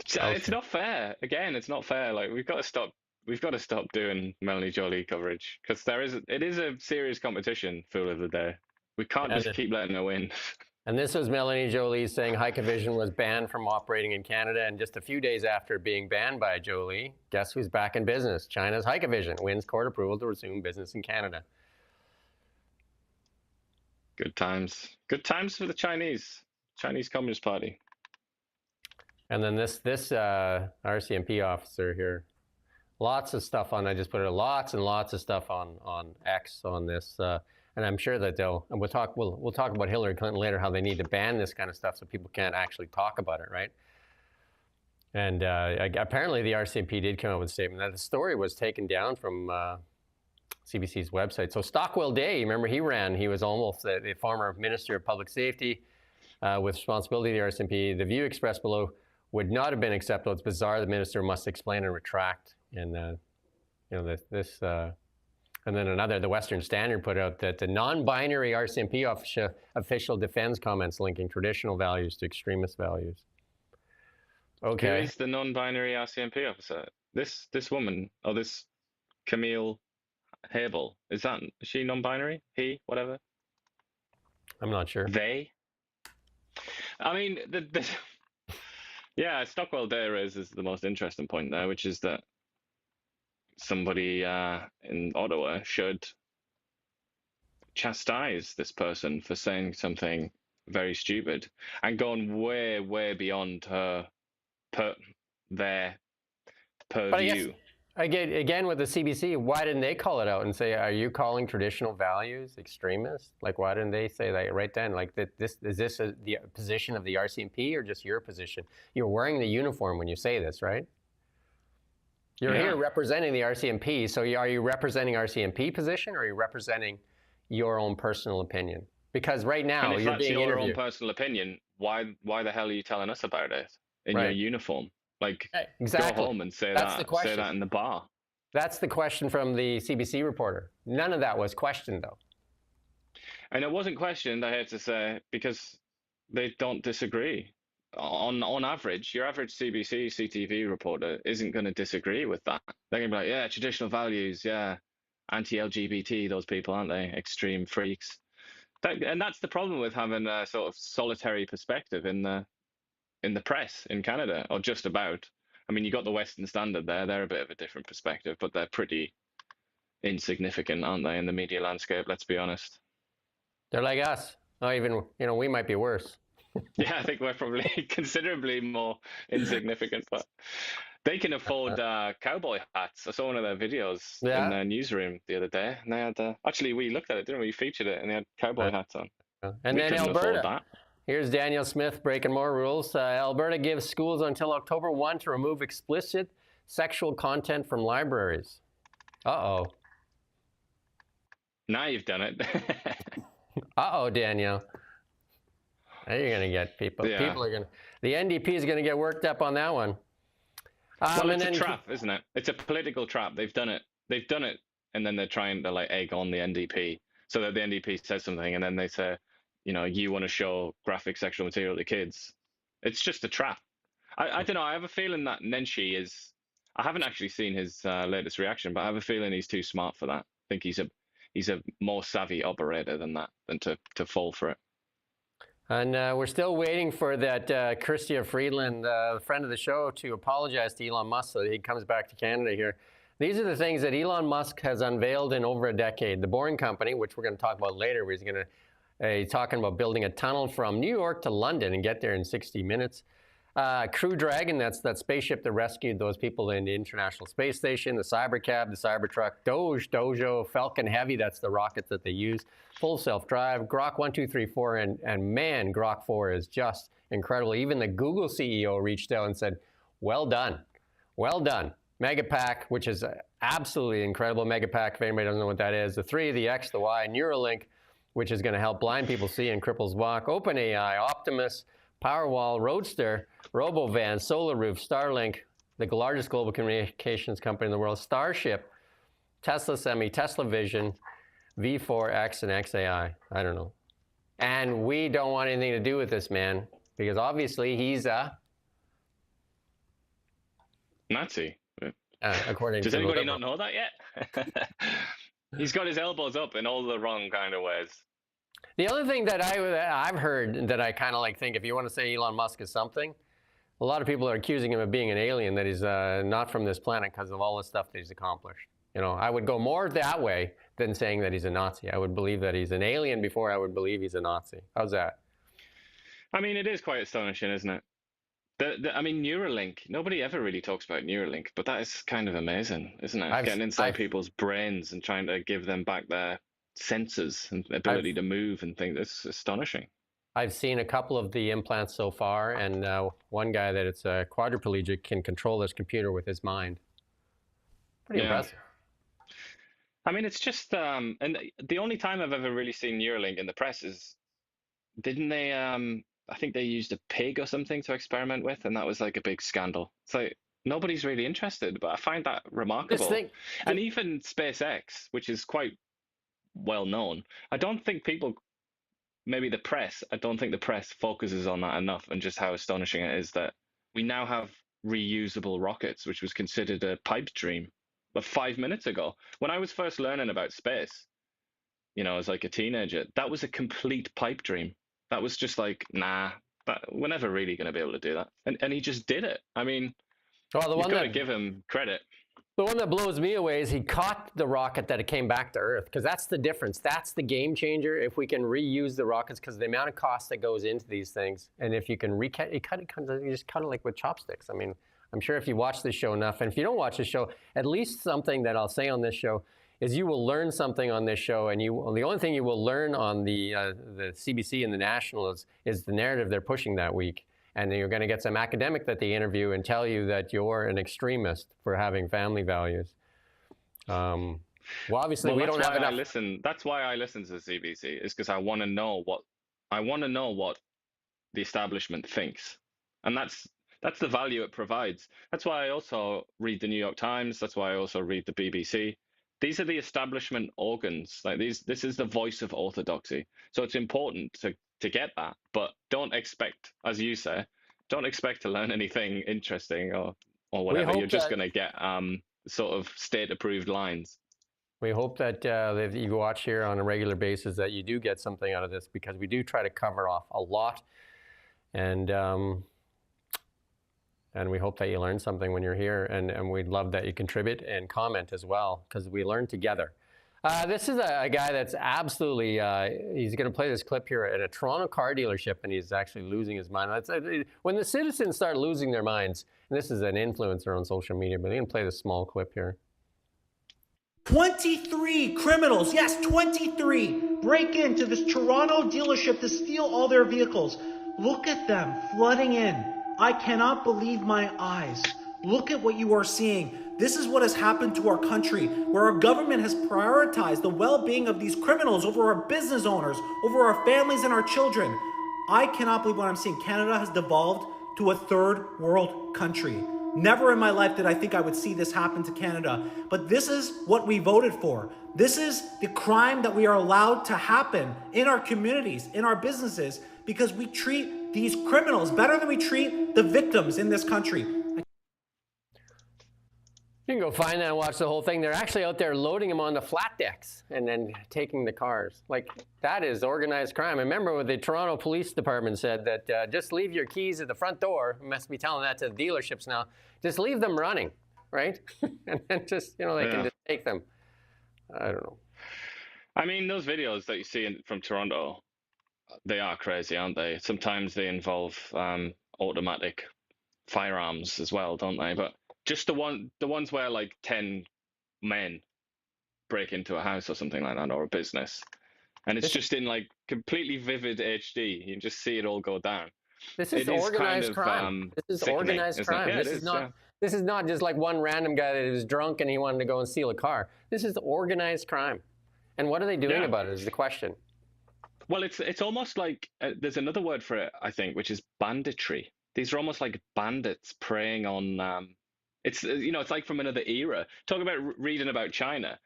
It's not fair. Again, it's not fair. Like we've got to stop doing Melanie Joly coverage because it is a serious competition. Fool of the day. We can't just keep letting her win. And this was Melanie Joly saying Hikvision was banned from operating in Canada, and just a few days after being banned by Joly, guess who's back in business? China's Hikvision wins court approval to resume business in Canada. Good times. Good times for the Chinese Communist Party. And then this RCMP officer here, lots of stuff on. I just put lots and lots of stuff on X on this. And I'm sure that we'll talk about Hillary Clinton later, how they need to ban this kind of stuff so people can't actually talk about it, right? And apparently the RCMP did come up with a statement that the story was taken down from CBC's website. So Stockwell Day, remember he was almost the former Minister of Public Safety with responsibility to the RCMP. The view expressed below would not have been acceptable. It's bizarre the minister must explain and retract. And and then the Western Standard put out that the non-binary RCMP official defends comments linking traditional values to extremist values. Okay. Who is the non-binary RCMP officer? This woman, or this Camille Habel, is she non-binary? He, whatever? I'm not sure. They? I mean, yeah, Stockwell Day raises the most interesting point there, which is that somebody in Ottawa should chastise this person for saying something very stupid and gone way, way beyond their purview. Again, with the CBC, why didn't they call it out and say, are you calling traditional values extremist? Like, why didn't they say that right then? Like, the position of the RCMP or just your position? You're wearing the uniform when you say this, right? You're here representing the RCMP, so are you representing RCMP position or are you representing your own personal opinion? Because right now you're being interviewed. Your own personal opinion, why the hell are you telling us about it in your uniform? Like, exactly. Go home and say that in the bar. That's the question from the CBC reporter. None of that was questioned, though. And it wasn't questioned, I have to say, because they don't disagree. On average, your average CBC, CTV reporter isn't going to disagree with that. They're going to be like, yeah, traditional values, yeah, anti-LGBT, those people, aren't they? Extreme freaks. And that's the problem with having a sort of solitary perspective in the press in Canada, or just about. I mean, you got the Western Standard there. They're a bit of a different perspective, but they're pretty insignificant, aren't they, in the media landscape? Let's be honest. They're like us. Oh, even, we might be worse. Yeah, I think we're probably considerably more insignificant, but they can afford cowboy hats. I saw one of their videos in their newsroom the other day, and they had actually, we looked at it, didn't we? We featured it, and they had cowboy hats on. And we then Alberta. Here's Daniel Smith breaking more rules. Alberta gives schools until October 1 to remove explicit sexual content from libraries. Uh-oh. Now you've done it. Uh-oh, Daniel. Now you're going to get people. Yeah. People are going to. The NDP is going to get worked up on that one. Well, it's a trap, isn't it? It's a political trap. They've done it. They've done it, and then they're trying to like egg on the NDP so that the NDP says something, and then they say, you want to show graphic sexual material to kids. It's just a trap. I don't know. I have a feeling that Nenshi is. I haven't actually seen his latest reaction, but I have a feeling he's too smart for that. I think he's a more savvy operator than that, than to fall for it. And we're still waiting for that Chrystia Freeland, friend of the show, to apologize to Elon Musk so that he comes back to Canada here. These are the things that Elon Musk has unveiled in over a decade. The Boring Company, which we're going to talk about later, where he's going to talking about building a tunnel from New York to London and get there in 60 minutes. Crew Dragon, that's that spaceship that rescued those people in the International Space Station, the Cybercab, the Cybertruck, Dojo, Falcon Heavy, that's the rocket that they use, full self-drive, Grok 1, 2, 3, 4, and man, Grok 4 is just incredible. Even the Google CEO reached out and said, well done, well done. Megapack, which is absolutely incredible. Megapack, if anybody doesn't know what that is, the 3, the X, the Y, Neuralink, which is going to help blind people see and cripples walk, OpenAI, Optimus, Powerwall, Roadster, RoboVan, Solar Roof, Starlink, the largest global communications company in the world, Starship, Tesla Semi, Tesla Vision, V4X, and XAI. I don't know. And we don't want anything to do with this man because obviously he's a Nazi. According Does to anybody not know that yet? He's got his elbows up in all the wrong kind of ways. The other thing that I've heard that I kind of like think, if you want to say Elon Musk is something, a lot of people are accusing him of being an alien, that he's not from this planet because of all the stuff that he's accomplished. I would go more that way than saying that he's a Nazi. I would believe that he's an alien before I would believe he's a Nazi. How's that? I mean, it is quite astonishing, isn't it? I mean, Neuralink, nobody ever really talks about Neuralink, but that is kind of amazing, isn't it? Getting inside people's brains and trying to give them back their senses and ability to move and things. It's astonishing. I've seen a couple of the implants so far, and one guy that it's a quadriplegic can control his computer with his mind. Pretty impressive. I mean, it's just, and the only time I've ever really seen Neuralink in the press is, didn't they, I think they used a pig or something to experiment with, and that was like a big scandal. It's like, nobody's really interested, but I find that remarkable. And even SpaceX, which is quite well known, I don't think people, maybe the press, I don't think the press focuses on that enough, and just how astonishing it is that we now have reusable rockets, which was considered a pipe dream. But 5 minutes ago, when I was first learning about space, as like a teenager, that was a complete pipe dream. That was just like, nah, we're never really going to be able to do that. And he just did it. I mean, you've got to give him credit. The one that blows me away is he caught the rocket that it came back to Earth, because that's the difference. That's the game changer. If we can reuse the rockets, because the amount of cost that goes into these things, and if you can you just cut it like with chopsticks. I mean, I'm sure if you watch this show enough, and if you don't watch this show, at least something that I'll say on this show is you will learn something on this show, and the only thing you will learn on the CBC and the National is the narrative they're pushing that week. And then you're going to get some academic that they interview and tell you that you're an extremist for having family values. Well, obviously, we don't have enough. That's why I listen to the CBC, is because I want to know what the establishment thinks, and that's the value it provides. That's why I also read the New York Times. That's why I also read the BBC. These are the establishment organs. Like this is the voice of orthodoxy. So it's important to get that, but don't expect, as you say, don't expect to learn anything interesting or whatever. You're just going to get sort of state-approved lines. We hope that if you watch here on a regular basis that you do get something out of this, because we do try to cover off a lot, and we hope that you learn something when you're here, and we'd love that you contribute and comment as well, because we learn together. This is a guy that's absolutely, he's going to play this clip here at a Toronto car dealership, and he's actually losing his mind. When the citizens start losing their minds, and this is an influencer on social media, but he's going to play this small clip here. 23 criminals, yes, 23, break into this Toronto dealership to steal all their vehicles. Look at them flooding in. I cannot believe my eyes. Look at what you are seeing. This is what has happened to our country, where our government has prioritized the well-being of these criminals over our business owners, over our families and our children. I cannot believe what I'm seeing. Canada has devolved to a third world country. Never in my life did I think I would see this happen to Canada. But this is what we voted for. This is the crime that we are allowed to happen in our communities, in our businesses, because we treat these criminals better than we treat the victims in this country. You can go find that and watch the whole thing. They're actually out there loading them on the flat decks and then taking the cars. Like, that is organized crime. I remember what the Toronto Police Department said, that just leave your keys at the front door. We must be telling that to the dealerships now. Just leave them running, right? And then just, they can just take them. I don't know. I mean, those videos that you see from Toronto, they are crazy, aren't they? Sometimes they involve automatic firearms as well, don't they? But just the ones where like 10 men break into a house or something like that, or a business, and it's just in like completely vivid HD. You can just see it all go down. This is organized crime. This is organized crime. Yeah, this is not just like one random guy that was drunk and he wanted to go and steal a car. This is organized crime. And what are they doing about it is the question. Well, it's almost like there's another word for it, I think, which is banditry. These are almost like bandits preying on. It's it's like from another era. Talk about reading about China,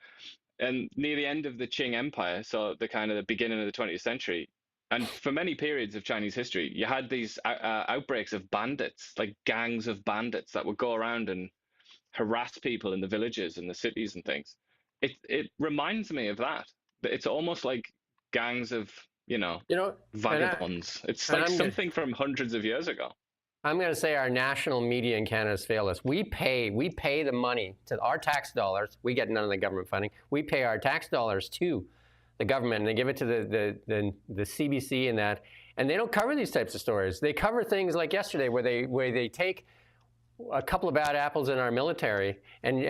and near the end of the Qing Empire, so the kind of the beginning of the 20th century, and for many periods of Chinese history, you had these outbreaks of bandits, like gangs of bandits that would go around and harass people in the villages and the cities and things. It reminds me of that. It's almost like gangs of vagabonds. It's like something from hundreds of years ago. I'm going to say our national media in Canada has failed us. We pay the money to our tax dollars. We get none of the government funding. We pay our tax dollars to the government, and they give it to the CBC and that. And they don't cover these types of stories. They cover things like yesterday where they take a couple of bad apples in our military and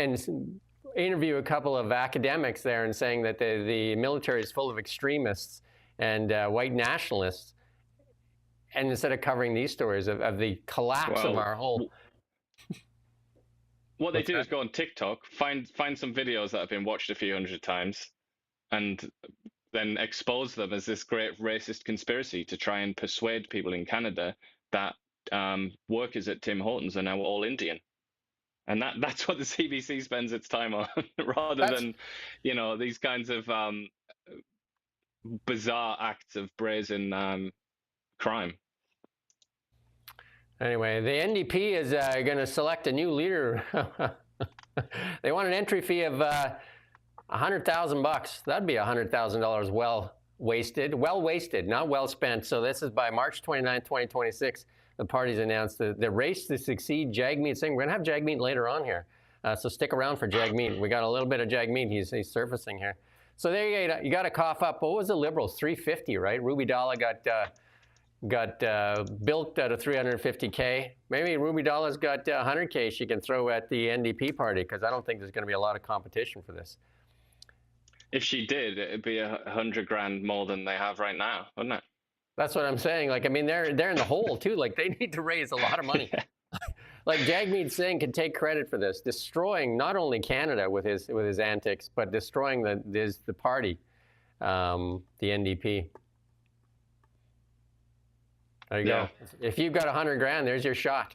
interview a couple of academics there and saying that the military is full of extremists and white nationalists. And instead of covering these stories of the collapse of our whole... What they do is go on TikTok, find some videos that have been watched a few hundred times, and then expose them as this great racist conspiracy to try and persuade people in Canada that workers at Tim Hortons are now all Indian. And that's what the CBC spends its time on, rather than, these kinds of bizarre acts of brazen crime. Anyway, the NDP is going to select a new leader. They want an entry fee of $100,000. That'd be $100,000 well wasted, not well spent. So this is by March 29, 2026. The party's announced the race to succeed Jagmeet Singh. We're going to have Jagmeet later on here. So stick around for Jagmeet. We got a little bit of Jagmeet. He's surfacing here. So there you got to cough up. What was the Liberals? 350, right? Ruby Dalla got bilked out of 350K. Maybe Ruby Dalla's got 100K she can throw at the NDP party, because I don't think there's going to be a lot of competition for this. If she did, it'd be $100,000 more than they have right now, wouldn't it? That's what I'm saying. Like, I mean, they're in the hole too. Like, they need to raise a lot of money. Like, Jagmeet Singh can take credit for this, destroying not only Canada with his antics, but destroying the party, the NDP. There you go. If you've got $100,000, there's your shot.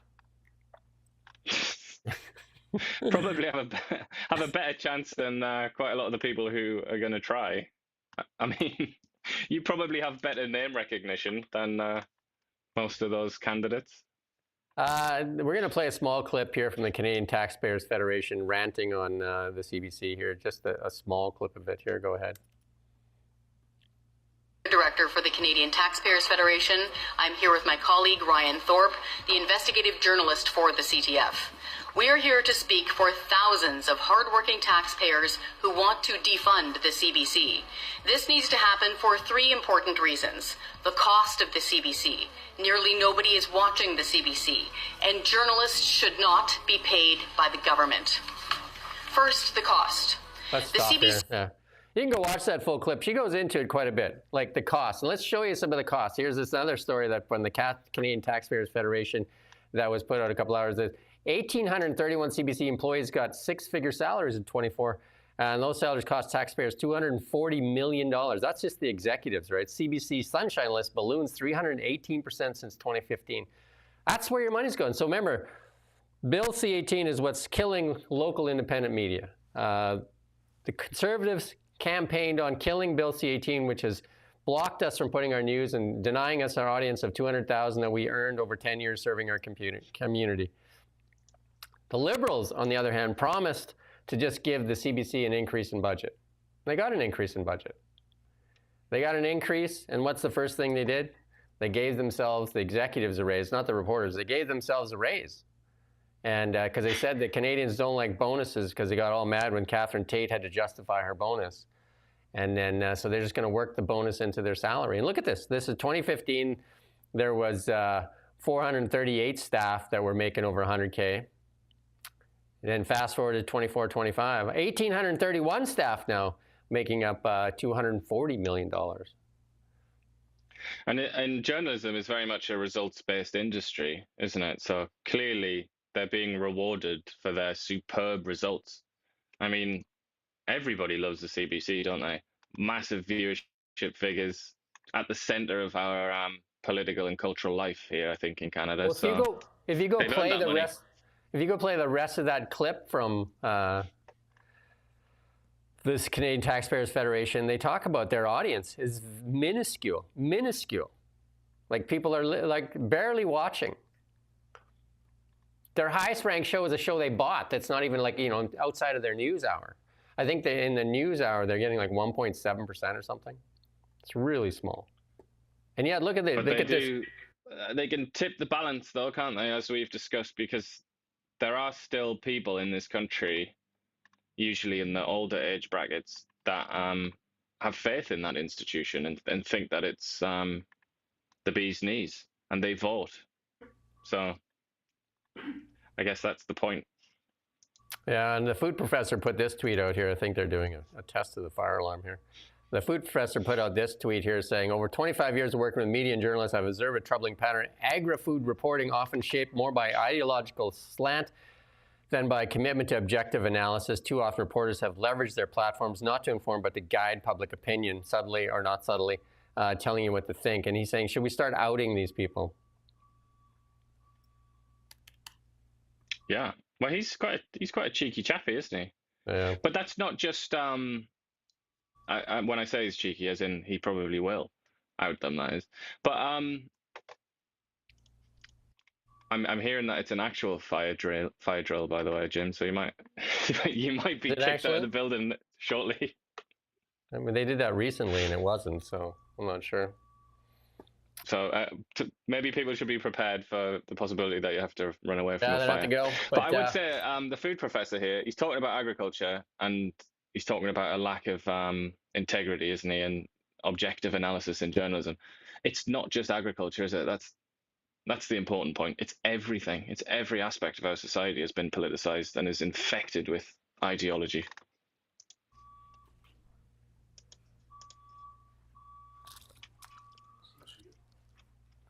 Probably have a better chance than quite a lot of the people who are going to try. I mean, You probably have better name recognition than most of those candidates. We're going to play a small clip here from the Canadian Taxpayers Federation ranting on the CBC here. Just a small clip of it here. Go ahead. Director for the Canadian Taxpayers Federation. I'm here with my colleague Ryan Thorpe, the investigative journalist for the CTF. We are here to speak for thousands of hardworking taxpayers who want to defund the CBC. This needs to happen for three important reasons. The cost of the CBC. Nearly nobody is watching the CBC, and journalists should not be paid by the government. First, the cost. Let's stop here. Yeah. You can go watch that full clip. She goes into it quite a bit, like the cost. And let's show you some of the costs. Here's this other story that from the Canadian Taxpayers Federation that was put out a couple hours ago. 1,831 CBC employees got six-figure salaries in 24, and those salaries cost taxpayers $240 million. That's just the executives, right? CBC Sunshine List balloons 318% since 2015. That's where your money's going. So remember, Bill C-18 is what's killing local independent media. The Conservatives campaigned on killing Bill C-18, which has blocked us from putting our news and denying us our audience of 200,000 that we earned over 10 years serving our community. The Liberals, on the other hand, promised to just give the CBC an increase in budget. They got an increase in budget. They got an increase, and what's the first thing they did? They gave themselves, the executives, a raise, not the reporters. They gave themselves a raise. And because they said that Canadians don't like bonuses because they got all mad when Catherine Tate had to justify her bonus. And then, so they're just going to work the bonus into their salary. And look at this. This is 2015. There was 438 staff that were making over 100K. And then fast forward to 24-25, 1,831 staff now making up $240 million. And journalism is very much a results-based industry, isn't it? So clearly they're being rewarded for their superb results. I mean, everybody loves the CBC, don't they? Massive viewership figures at the center of our political and cultural life here, I think, in Canada. Well, so if you go play the rest. If you go play the rest of that clip from this Canadian Taxpayers Federation, they talk about their audience is minuscule. Like people are like barely watching. Their highest ranked show is a show they bought that's not even like, outside of their news hour. I think that in the news hour, they're getting like 1.7% or something. It's really small. And yet, look at this. They can tip the balance though, can't they, as we've discussed, because there are still people in this country, usually in the older age brackets, that have faith in that institution and think that it's the bee's knees, and they vote. So I guess that's the point. Yeah, and the food professor put this tweet out here. I think they're doing a test of the fire alarm here. The food professor put out this tweet here saying, over 25 years of working with media and journalists, I've observed a troubling pattern. Agri-food reporting often shaped more by ideological slant than by commitment to objective analysis. Too often reporters have leveraged their platforms not to inform but to guide public opinion, subtly or not subtly, telling you what to think. And he's saying, should we start outing these people? Yeah. Well, he's quite a cheeky chappy, isn't he? Yeah. But that's not just when I say he's cheeky, as in he probably will out them, that is. But I'm hearing that it's an actual fire drill, by the way, Jim. So you might be kicked out of the building shortly. I mean, they did that recently, and it wasn't. So I'm not sure. So maybe people should be prepared for the possibility that you have to run away from the fire. Have to go. But I would say the food professor here, he's talking about agriculture, and he's talking about a lack of integrity, isn't he, and objective analysis in journalism. It's not just agriculture, is it? That's the important point. It's everything. It's every aspect of our society has been politicized and is infected with ideology.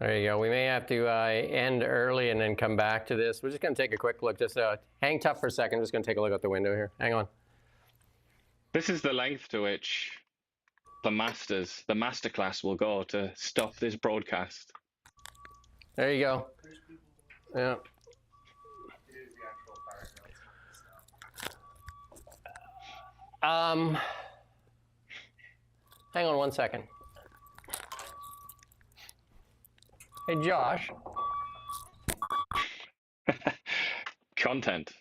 There you go. We may have to end early and then come back to this. We're just going to take a quick look. Just hang tough for a second. I'm just going to take a look out the window here. Hang on. This is the length to which the masterclass will go to stop this broadcast. There you go. Yeah. Hang on one second. Hey, Josh. Content.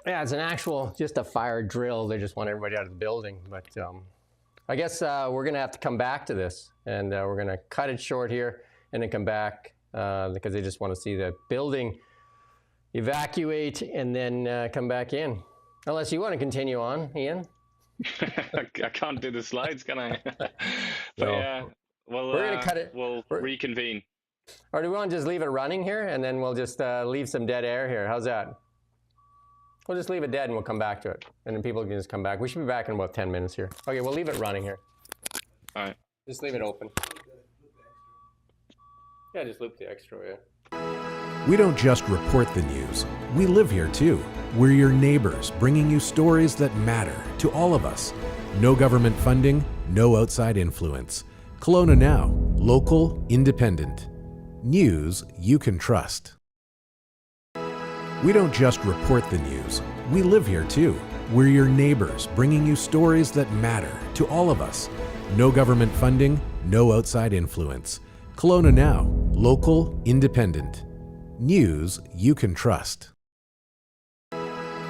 Yeah, it's an actual, just a fire drill. They just want everybody out of the building. But I guess we're going to have to come back to this. And we're going to cut it short here and then come back because they just want to see the building evacuate and then come back in. Unless you want to continue on, Ian. I can't do the slides, can I? But No. yeah, well, We're gonna cut it. We'll reconvene. Or do we want to just leave it running here and then we'll just leave some dead air here? How's that? We'll just leave it dead and we'll come back to it. And then people can just come back. We should be back in about 10 minutes here. Okay, we'll leave it running here. All right. Just leave it open. Yeah, just loop the extra, yeah. We don't just report the news. We live here too. We're your neighbors, bringing you stories that matter to all of us. No government funding, no outside influence. Kelowna Now, local, independent. News you can trust. We don't just report the news. We live here too. We're your neighbors, bringing you stories that matter to all of us. No government funding, no outside influence. Kelowna Now, local, independent. News you can trust.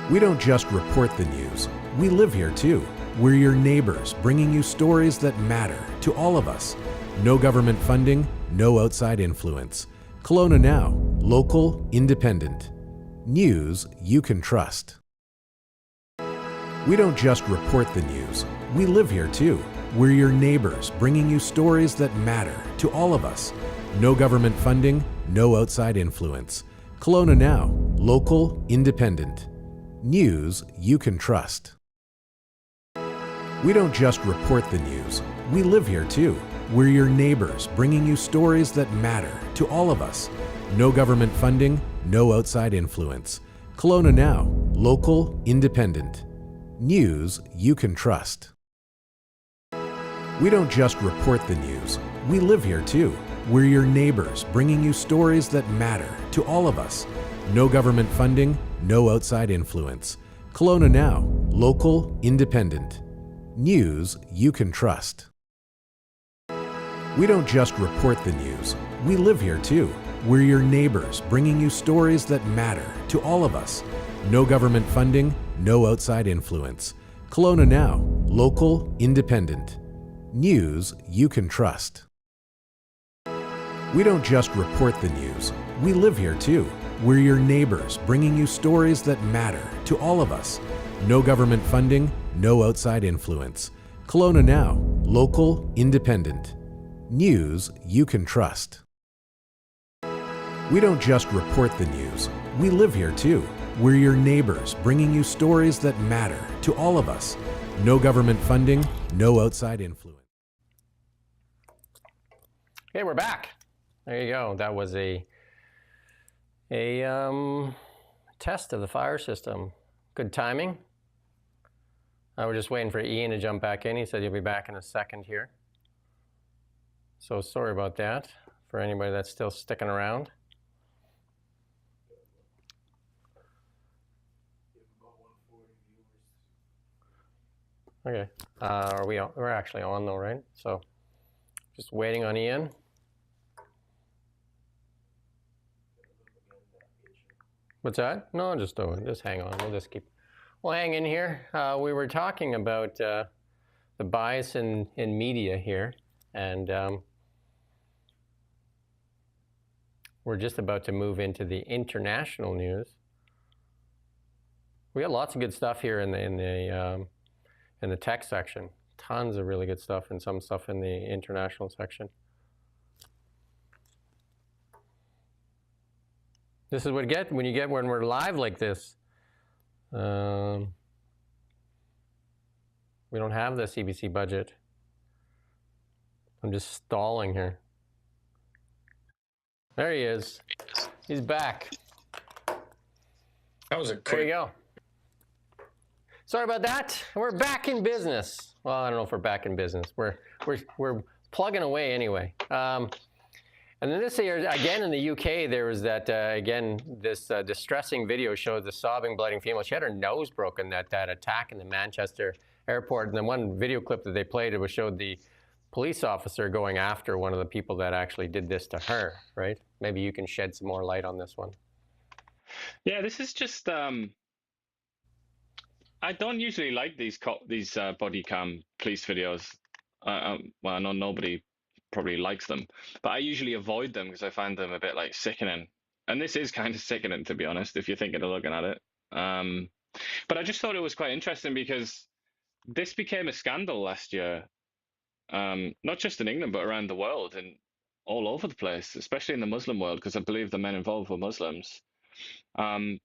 We don't just report the news. We live here too. We're your neighbors, bringing you stories that matter to all of us. No government funding, no outside influence. Kelowna Now, local, independent. News you can trust. We don't just report the news. We live here too. We're your neighbors, bringing you stories that matter to all of us. No government funding, no outside influence. Kelowna Now, local, independent. News you can trust. We don't just report the news. We live here too. We're your neighbors, bringing you stories that matter to all of us. No government funding, no outside influence. Kelowna Now, local, independent. News you can trust. We don't just report the news. We live here too. We're your neighbors, bringing you stories that matter to all of us. No government funding, no outside influence. Kelowna Now, local, independent. News you can trust. We don't just report the news. We live here too. We're your neighbors, bringing you stories that matter to all of us. No government funding, no outside influence. Kelowna Now, local, independent. News you can trust. We don't just report the news. We live here too. We're your neighbors, bringing you stories that matter to all of us. No government funding, no outside influence. Kelowna Now, local, independent. News you can trust. We don't just report the news. We live here too. We're your neighbors, bringing you stories that matter to all of us. No government funding, no outside influence. Okay, we're back. There you go. That was a test of the fire system. Good timing. We're just waiting for Ian to jump back in. He said he'll be back in a second here. So sorry about that for anybody that's still sticking around. Okay, we're actually on though, right? So just waiting on Ian. What's that? No, just hang on. We'll hang in here. We were talking about the bias in media here, and we're just about to move into the international news. We got lots of good stuff here in the tech section. Tons of really good stuff, and some stuff in the international section. This is what you get when we're live like this. We don't have the CBC budget. I'm just stalling here. There he is. He's back. That was a There quick. you go. Sorry about that. We're back in business. Well, I don't know if we're back in business. We're plugging away anyway. And then this year, again in the UK, there was that, again, this distressing video showed the sobbing, bleeding female. She had her nose broken, that attack in the Manchester airport. And then one video clip that they played, it was showed the police officer going after one of the people that actually did this to her, right? Maybe you can shed some more light on this one. Yeah, this is just, I don't usually like these body cam police videos. Well, I know nobody probably likes them, but I usually avoid them because I find them a bit like sickening. And this is kind of sickening, to be honest, if you're thinking of looking at it. But I just thought it was quite interesting because this became a scandal last year, not just in England, but around the world and all over the place, especially in the Muslim world, because I believe the men involved were Muslims.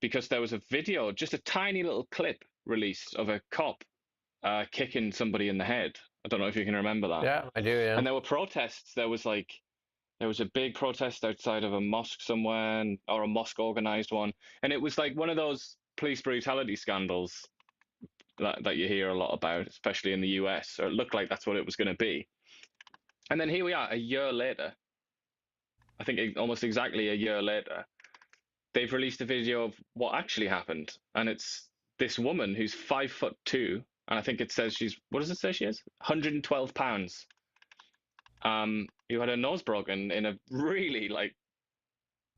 Because there was a video, just a tiny little clip released of a cop kicking somebody in the head. I don't know if you can remember that. Yeah, I do, yeah. And there were protests. There was a big protest outside of a mosque somewhere, or a mosque organized one. And it was like one of those police brutality scandals that you hear a lot about, especially in the US, or it looked like that's what it was going to be. And then here we are, a year later, I think almost exactly a year later, they've released a video of what actually happened. And it's this woman who's 5'2", and I think it says what does it say she is? 112 pounds. Who had her nose broken in a really like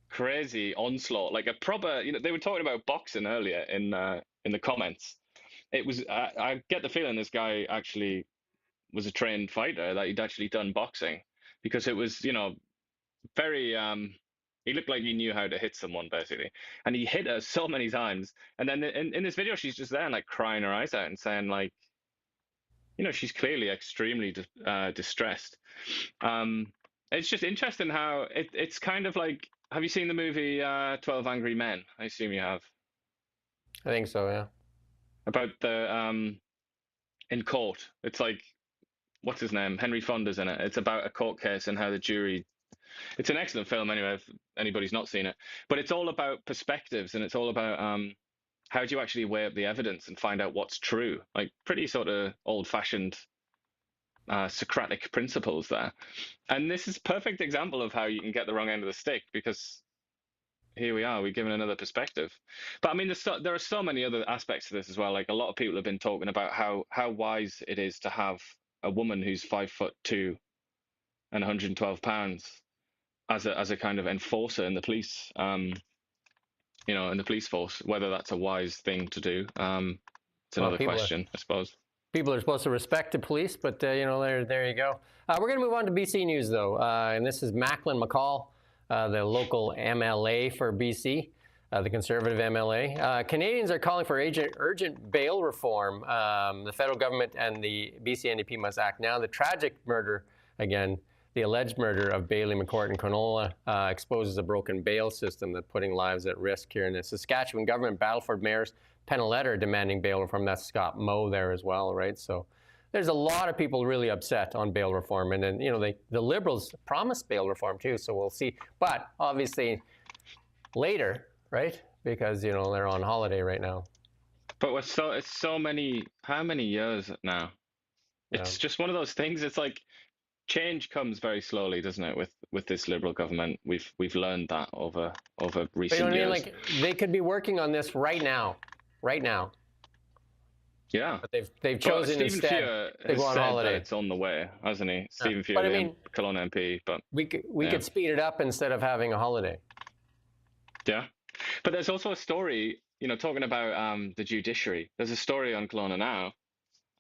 crazy onslaught, like a proper, they were talking about boxing earlier in the comments. It was, I get the feeling this guy actually was a trained fighter, that he'd actually done boxing, because it was, very, he looked like he knew how to hit someone, basically. And he hit her so many times. And then in this video, she's just there and like crying her eyes out and saying like, she's clearly extremely distressed. It's just interesting how it's kind of like, have you seen the movie 12 Angry Men? I assume you have. I think so, yeah. About the, in court. It's like, what's his name? Henry Fonda's in it. It's about a court case and how the jury, it's an excellent film anyway, if anybody's not seen it. But it's all about perspectives, and it's all about how do you actually weigh up the evidence and find out what's true? Like pretty sort of old-fashioned Socratic principles there. And this is a perfect example of how you can get the wrong end of the stick, because here we are, we're given another perspective. But I mean, there are so many other aspects to this as well. Like a lot of people have been talking about how wise it is to have a woman who's 5'2" and 112 pounds as a kind of enforcer in the police, in the police force. Whether that's a wise thing to do, it's another question, I suppose. People are supposed to respect the police, but there you go. We're going to move on to BC News, though, and this is Macklin McCall, the local MLA for BC, the Conservative MLA. Canadians are calling for urgent bail reform. The federal government and the BC NDP must act now. The tragic murder, again, the alleged murder of Bailey McCourt in Cronulla exposes a broken bail system that's putting lives at risk here. And the Saskatchewan government, Battleford Mayor's pen a letter demanding bail reform. That's Scott Moe there as well, right? So there's a lot of people really upset on bail reform. And then, the Liberals promised bail reform too, so we'll see. But obviously later, right? Because, they're on holiday right now. But it's so many, how many years now? It's just one of those things. It's like change comes very slowly, doesn't it? With this Liberal government, we've learned that over recent years. Like they could be working on this right now. Yeah, but they've chosen instead to go on holiday. It's on the way, hasn't he? Stephen Fuhr, Kelowna MP. But we could speed it up instead of having a holiday. Yeah, but there's also a story, talking about the judiciary. There's a story on Kelowna Now,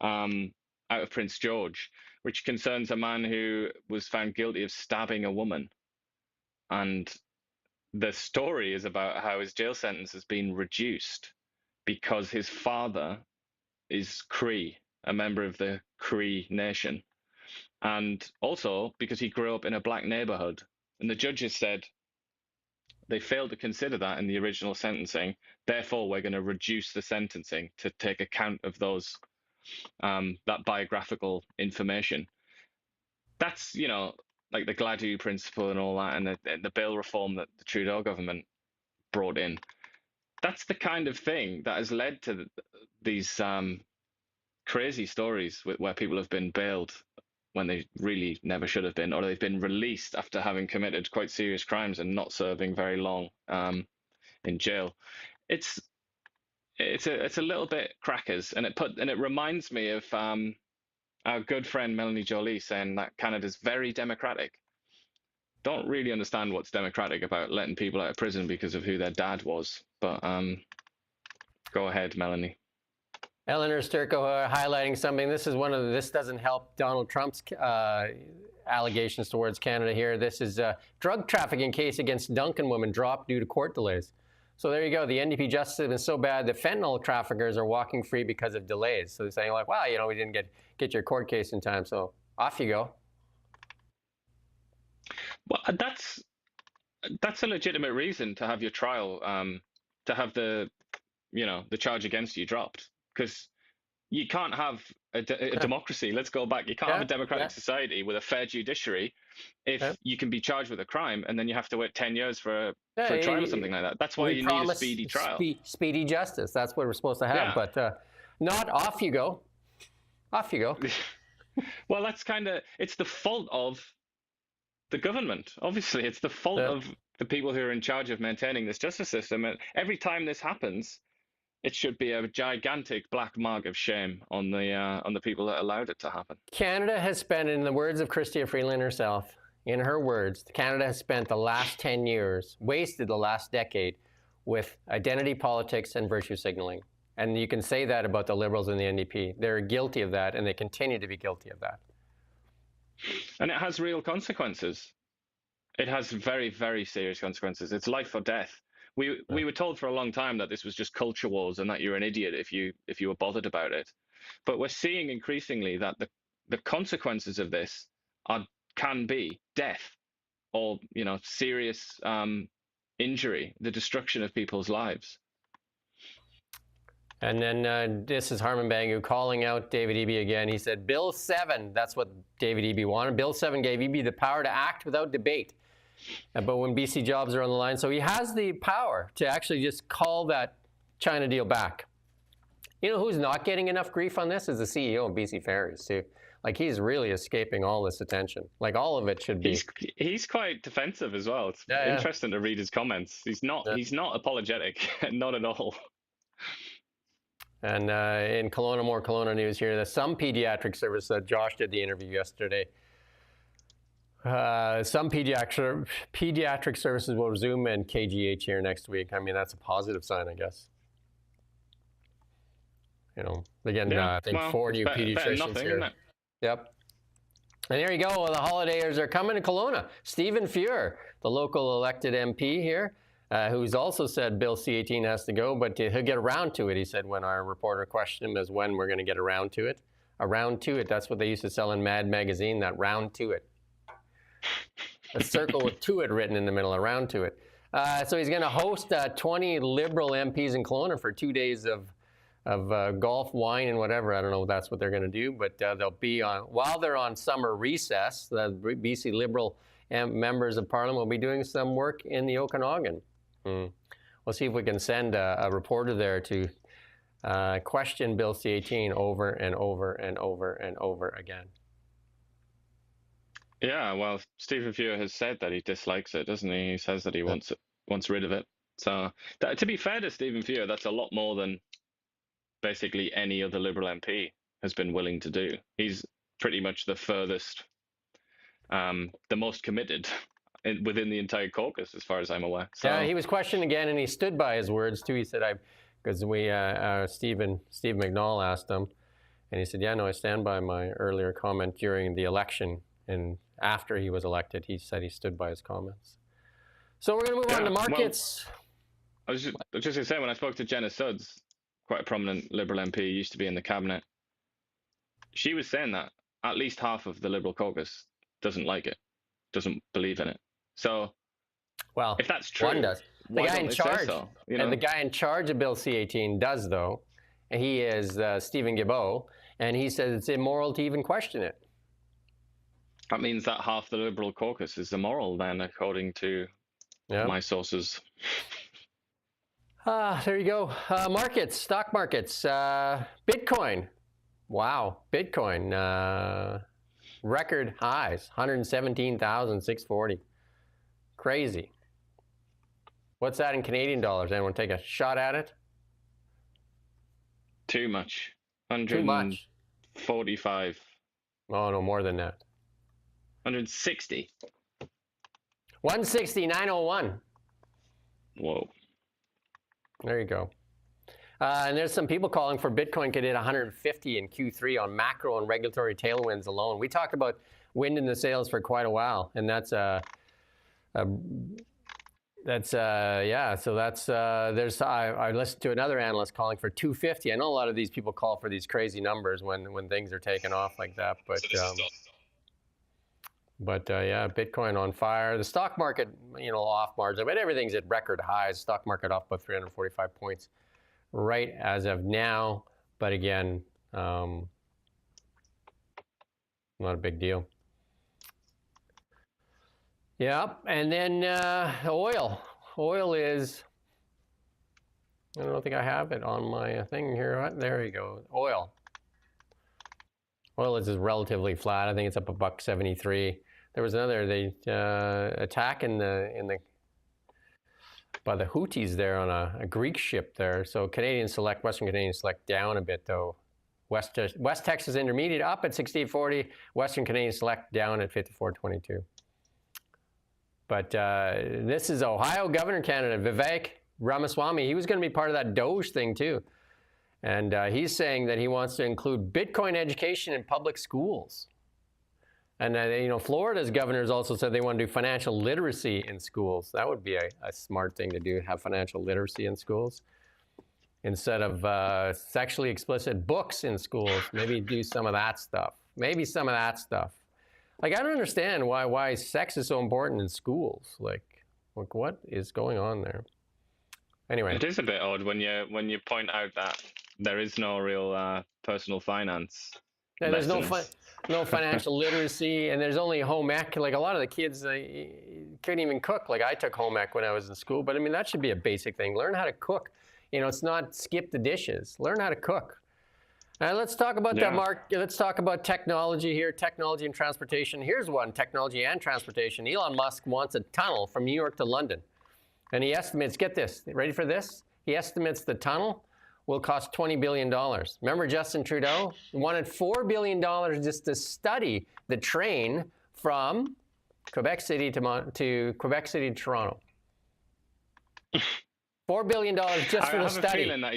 out of Prince George, which concerns a man who was found guilty of stabbing a woman. And the story is about how his jail sentence has been reduced because his father is Cree, a member of the Cree nation. And also because he grew up in a black neighborhood. And the judges said they failed to consider that in the original sentencing. Therefore, we're going to reduce the sentencing to take account of those that biographical information. That's, like the Gladue principle and all that, and the bail reform that the Trudeau government brought in. That's the kind of thing that has led to these crazy stories where people have been bailed when they really never should have been, or they've been released after having committed quite serious crimes and not serving very long in jail. It's a little bit crackers, and it reminds me of our good friend Melanie Joly saying that Canada's very democratic. Don't really understand what's democratic about letting people out of prison because of who their dad was, but go ahead, Melanie. Eleanor Sturko highlighting something. This doesn't help Donald Trump's allegations towards Canada here. This is a drug trafficking case against Duncan woman dropped due to court delays. So there you go. The NDP justice has been so bad that fentanyl traffickers are walking free because of delays. So they're saying like, wow, we didn't get your court case in time, so off you go. Well, that's a legitimate reason to have your trial, to have the charge against you dropped, because you can't have a democracy. Let's go back. You can't have a democratic society with a fair judiciary if you can be charged with a crime and then you have to wait 10 years for a trial or something like that. That's why you need a speedy trial. Speedy justice. That's what we're supposed to have, but not off you go. Off you go. Well, it's the fault of the government. Obviously, it's the fault of the people who are in charge of maintaining this justice system. And every time this happens, it should be a gigantic black mark of shame on the people that allowed it to happen. Canada has spent, in the words of Chrystia Freeland herself, in her words, Canada has spent the last 10 years, wasted the last decade with identity politics and virtue signaling. And you can say that about the Liberals and the NDP. They're guilty of that, and they continue to be guilty of that. And it has real consequences. It has very, very serious consequences. It's life or death. We were told for a long time that this was just culture wars and that you're an idiot if you were bothered about it. But we're seeing increasingly that the consequences of this can be death or serious injury, the destruction of people's lives. And then this is Harman Bangu calling out David Eby again. He said, Bill 7, that's what David Eby wanted. Bill 7 gave Eby the power to act without debate. But when BC jobs are on the line, so he has the power to actually just call that China deal back. You know who's not getting enough grief on this is the CEO of BC Ferries, too. Like, he's really escaping all this attention. Like, all of it should be. He's quite defensive as well. It's interesting to read his comments. He's not apologetic, not at all. And in Kelowna, more Kelowna news here, that some pediatric service, Josh did the interview yesterday, some pediatric services will resume in KGH here next week. I mean, that's a positive sign, I guess. Again, I think 4 new pediatricians here. Isn't it? Yep. And there you go. The holidays are coming to Kelowna. Stephen Fuhr, the local elected MP here, who's also said Bill C-18 has to go, but he'll get around to it, he said when our reporter questioned him as when we're going to get around to it. Around to it, that's what they used to sell in Mad Magazine, that round to it. A circle with to it written in the middle, around to it. So he's going to host 20 Liberal MPs in Kelowna for 2 days of golf, wine, and whatever. I don't know if that's what they're going to do, but they'll be on, while they're on summer recess, the BC Liberal members of Parliament will be doing some work in the Okanagan. We'll see if we can send a reporter there to question Bill C-18 over and over and over and over again. Yeah, well, Stephen Fuhr has said that he dislikes it, doesn't he? He says that he wants rid of it. So, to be fair to Stephen Fuhr, that's a lot more than basically any other Liberal MP has been willing to do. He's pretty much the furthest, the most committed within the entire caucus, as far as I'm aware. So, yeah, he was questioned again, and he stood by his words too. He said, because Steve McNall asked him, and he said, yeah, no, I stand by my earlier comment during the election, and after he was elected, he said he stood by his comments. So we're going to move on to markets. Well, I was just going to say, when I spoke to Jenna Sudds, quite a prominent Liberal MP, used to be in the cabinet, she was saying that at least half of the Liberal caucus doesn't like it, doesn't believe in it. So, well, if that's true, one does. The guy in charge, and the guy in charge of Bill C-18 does, though. And he is Stephen Guilbeault, and he says it's immoral to even question it. That means that half the Liberal caucus is immoral, then, according to my sources. There you go. Markets, stock markets. Bitcoin. Wow, Bitcoin. Record highs, 117,640. Crazy. What's that in Canadian dollars? Anyone take a shot at it? Too much. Too much. 145. Oh, no, more than that. 160. 160,901. Whoa. There you go. And there's some people calling for Bitcoin could hit 150 in Q3 on macro and regulatory tailwinds alone. We talked about wind in the sails for quite a while, and that's yeah. So that's there's I listened to another analyst calling for 250. I know a lot of these people call for these crazy numbers when things are taking off like that, but yeah, Bitcoin on fire. The stock market, off margin, but everything's at record highs. Stock market off by 345 points right as of now. But again, not a big deal. Yeah, and then oil. Oil is, I don't think I have it on my thing here. There you go. Oil. Oil is relatively flat. I think it's up $1.73. There was another attack by the Houthis there on a Greek ship there. So Western Canadian Select down a bit though. West Texas Intermediate up at 68.40. Western Canadian Select down at 54.22. But this is Ohio Governor candidate Vivek Ramaswamy. He was going to be part of that Doge thing too. And he's saying that he wants to include Bitcoin education in public schools. And Florida's governors also said they want to do financial literacy in schools. That would be a smart thing to do, have financial literacy in schools. Instead of sexually explicit books in schools, maybe do some of that stuff. Like, I don't understand why sex is so important in schools. Like what is going on there? Anyway. It is a bit odd when you point out that there is no real personal finance. Yeah, there's no financial literacy, and there's only home ec. Like, a lot of the kids, they couldn't even cook. Like, I took home ec when I was in school, but I mean, that should be a basic thing. Learn how to cook. It's not skip the dishes. Learn how to cook. Let's talk about that, Mark. Let's talk about technology here, technology and transportation. Here's one, technology and transportation. Elon Musk wants a tunnel from New York to London. And he estimates, get this, ready for this? He estimates the tunnel will cost $20 billion. Remember Justin Trudeau wanted $4 billion just to study the train from Quebec City to Quebec City to Toronto. $4 billion just for the study. I have a feeling that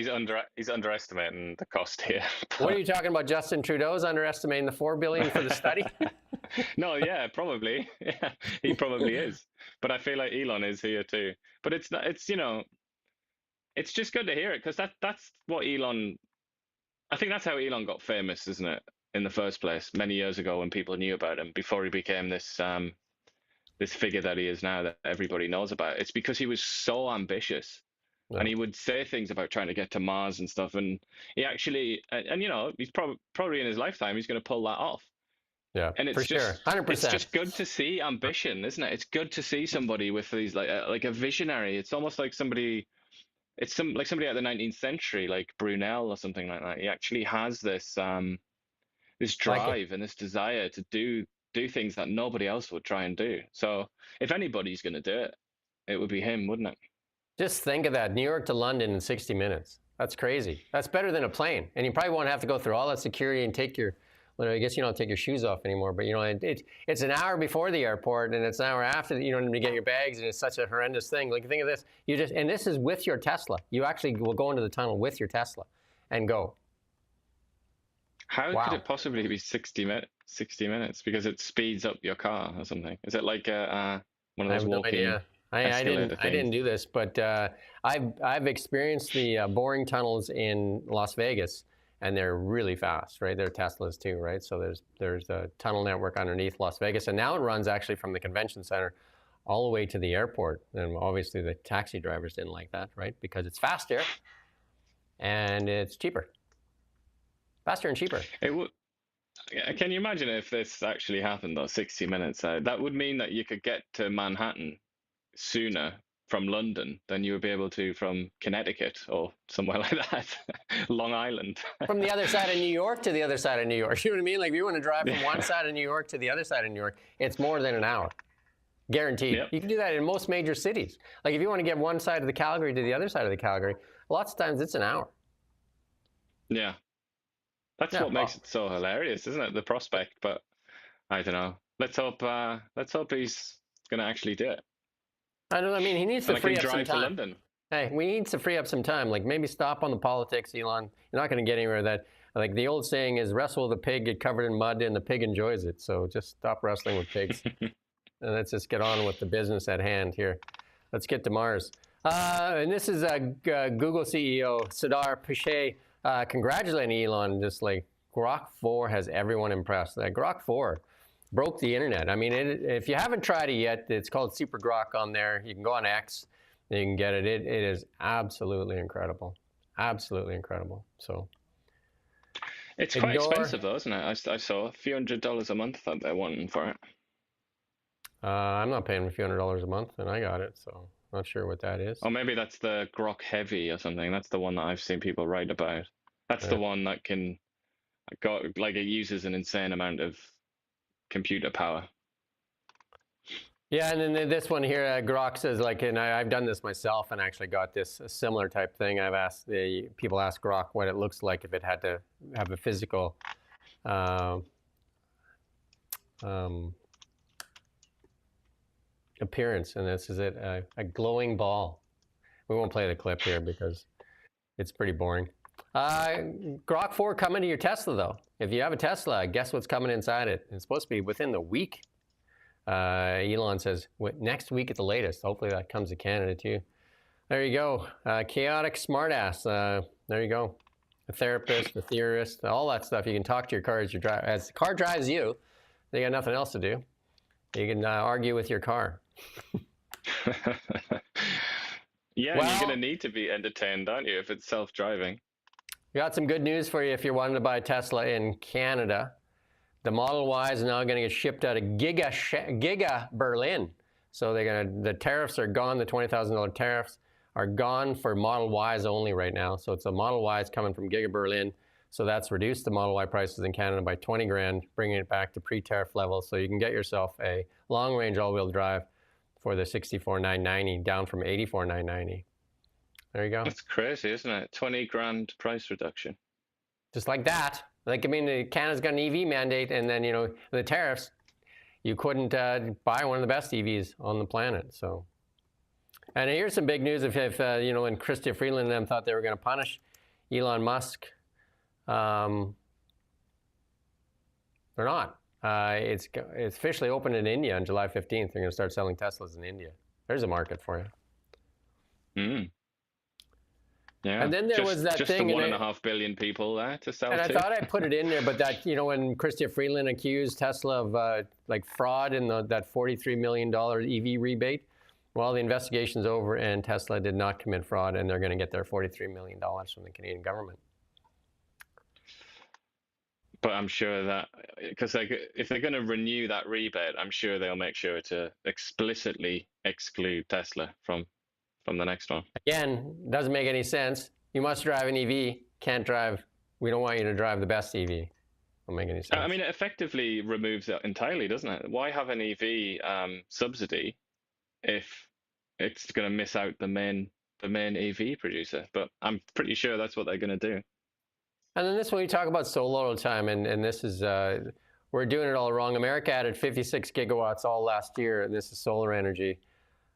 he's underestimating the cost here. What are you talking about? Justin Trudeau's underestimating the $4 billion for the study? No, yeah, probably. Yeah, he probably is. But I feel like Elon is here too. But it's not. It's just good to hear it, because that's what Elon. I think that's how Elon got famous, isn't it? In the first place, many years ago, when people knew about him, before he became this figure that he is now, that everybody knows about. It's because he was so ambitious. Yeah. And he would say things about trying to get to Mars and stuff, and he actually, and he's probably in his lifetime he's going to pull that off. Yeah, and it's for just, sure, 100%. It's just good to see ambition, isn't it? It's good to see somebody with these like a visionary. It's almost like somebody. It's like somebody out of the 19th century, like Brunel or something like that. He actually has this this drive and this desire to do things that nobody else would try and do. So if anybody's going to do it, it would be him, wouldn't it? Just think of that, New York to London in 60 minutes. That's crazy. That's better than a plane. And you probably won't have to go through all that security and take your, well, I guess you don't take your shoes off anymore, but it's an hour before the airport and it's an hour after to get your bags, and it's such a horrendous thing. Like, think of this, and this is with your Tesla. You actually will go into the tunnel with your Tesla and go. How could it possibly be 60 minutes? Because it speeds up your car or something. Is it like one of those walking? No idea. I didn't do this, but I've experienced the boring tunnels in Las Vegas, and they're really fast, right? They're Teslas too, right? So there's a tunnel network underneath Las Vegas, and now it runs actually from the convention center all the way to the airport. And obviously the taxi drivers didn't like that, right? Because it's faster and it's cheaper. Faster and cheaper. Can you imagine if this actually happened though, 60 minutes? That would mean that you could get to Manhattan sooner from London than you would be able to from Connecticut or somewhere like that, Long Island. From the other side of New York to the other side of New York. You know what I mean? Like if you want to drive from one side of New York to the other side of New York, it's more than an hour. Guaranteed. Yep. You can do that in most major cities. Like if you want to get one side of the Calgary to the other side of the Calgary, lots of times it's an hour. Yeah. That's what makes it so hilarious, isn't it? The prospect, but I don't know. Let's hope he's going to actually do it. I mean, he needs to free up some drive to time. London. Hey, we need to free up some time. Like maybe stop on the politics, Elon. You're not going to get anywhere with that. Like the old saying is, wrestle with a pig, get covered in mud, and the pig enjoys it. So just stop wrestling with pigs. And let's just get on with the business at hand here. Let's get to Mars. And this is Google CEO Sundar Pichai congratulating Elon. Just like Grok 4 has everyone impressed. That Grok 4 broke the internet. I mean, if you haven't tried it yet, it's called Super Grok on there. You can go on X and you can get it. It is absolutely incredible. Absolutely incredible. So it's quite expensive though, isn't it? I saw a few $100s a month that they're wanting for it. I'm not paying a few $100s a month, and I got it, so not sure what that is. Or maybe that's the Grok Heavy or something. That's the one that I've seen people write about. That's the one that can it uses an insane amount of computer power. Yeah, and then this one here, Grok says, like, and I've done this myself and actually got this a similar type thing. I've asked people ask Grok what it looks like if it had to have a physical appearance, and this is it, a glowing ball. We won't play the clip here because it's pretty boring. Grok 4 coming to your Tesla, though. If you have a Tesla, guess what's coming inside it? It's supposed to be within the week. Elon says next week at the latest. Hopefully that comes to Canada too. There you go. Chaotic smartass. There you go. A therapist, a theorist, all that stuff. You can talk to your car as you drive. As the car drives you, they got nothing else to do. You can argue with your car. Yeah, well, you're going to need to be entertained, aren't you, if it's self-driving? We got some good news for you if you're wanting to buy a Tesla in Canada. The Model Y is now going to get shipped out of Giga Berlin. So the tariffs are gone. The $20,000 tariffs are gone for Model Ys only right now. So it's a Model Y is coming from Giga Berlin. So that's reduced the Model Y prices in Canada by 20 grand, bringing it back to pre-tariff levels. So you can get yourself a long-range all-wheel drive for the $64,990, down from $84,990. There you go. That's crazy, isn't it? 20 grand price reduction. Just like that. Like, I mean, Canada's got an EV mandate, and then, the tariffs, you couldn't buy one of the best EVs on the planet. So, and here's some big news. If when Chrystia Freeland and them thought they were going to punish Elon Musk, they're not. It's officially opened in India on July 15th. They're going to start selling Teslas in India. There's a market for you. Mm. Yeah. And then there was that just thing. Just the 1.5 billion people there to sell to. And I thought I'd put it in there, but that, when Chrystia Freeland accused Tesla of fraud in that $43 million EV rebate, well, the investigation's over and Tesla did not commit fraud, and they're going to get their $43 million from the Canadian government. But I'm sure that, because if they're going to renew that rebate, I'm sure they'll make sure to explicitly exclude Tesla from the next one. Again, doesn't make any sense. You must drive an EV. Can't drive. We don't want you to drive the best EV. Don't make any sense. I mean, it effectively removes it entirely, doesn't it? Why have an EV subsidy if it's going to miss out the main EV producer? But I'm pretty sure that's what they're going to do. And then this one, we talk about solar all the time, and this is, we're doing it all wrong. America added 56 gigawatts all last year, and this is solar energy.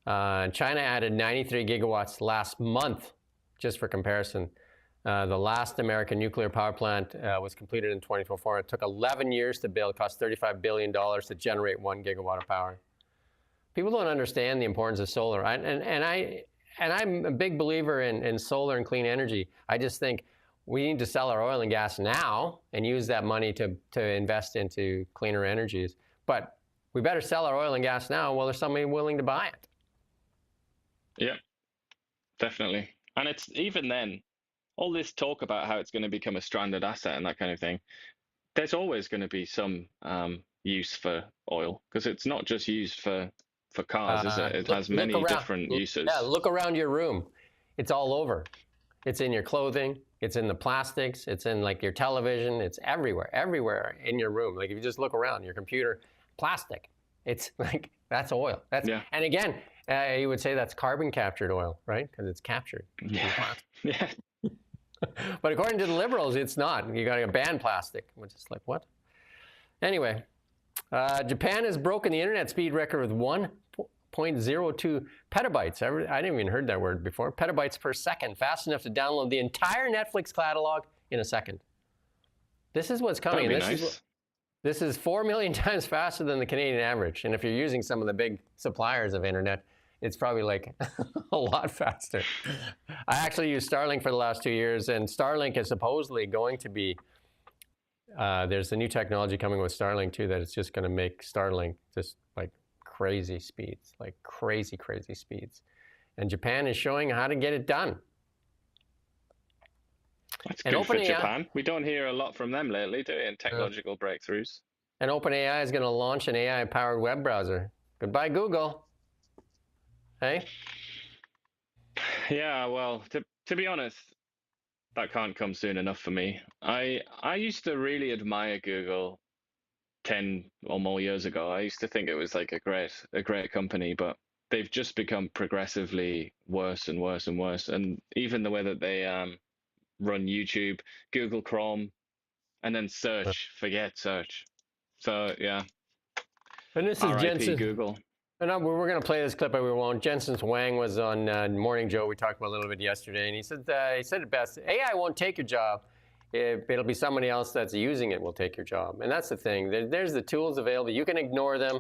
China added 93 gigawatts last month, just for comparison. The last American nuclear power plant was completed in 2024. It took 11 years to build, cost $35 billion to generate 1 gigawatt of power. People don't understand the importance of solar. And I'm a big believer in solar and clean energy. I just think we need to sell our oil and gas now and use that money to invest into cleaner energies. But we better sell our oil and gas now while there's somebody willing to buy it. Yeah, definitely. And it's even then, all this talk about how it's going to become a stranded asset and that kind of thing, there's always going to be some use for oil, because it's not just used for for cars, is it? It has many different uses. Yeah, look around your room. It's all over. It's in your clothing. It's in the plastics. It's in like your television. It's everywhere in your room. Like if you just look around your computer, plastic. It's like, that's oil. And again, you would say that's carbon captured oil, right? Because it's captured. Yeah. But according to the Liberals, it's not. You got to ban plastic, which is like, what? Anyway, Japan has broken the internet speed record with 1.02 petabytes. I didn't even heard that word before. Petabytes per second, fast enough to download the entire Netflix catalog in a second. This is what's coming. This is 4 million times faster than the Canadian average. And if you're using some of the big suppliers of internet, it's probably like a lot faster. I actually used Starlink for the last 2 years, and Starlink is supposedly going to be, there's a new technology coming with Starlink too, that it's just going to make Starlink just like crazy speeds, like crazy speeds. And Japan is showing how to get it done. That's good for Japan. We don't hear a lot from them lately, do we, in technological breakthroughs? And OpenAI is going to launch an AI-powered web browser. Goodbye, Google. Hey? Yeah, well, to be honest, that can't come soon enough for me. I used to really admire Google 10 or more years ago. I used to think it was like a great company, but they've just become progressively worse and worse and worse. And even the way that they run YouTube, Google Chrome, and then search, forget search. So yeah. And this is Jensen. Google. And we're going to play this clip, but we won't. Jensen Huang was on Morning Joe. We talked about a little bit yesterday, and he said it best. AI won't take your job. It'll be somebody else that's using it will take your job. And that's the thing. There's the tools available. You can ignore them.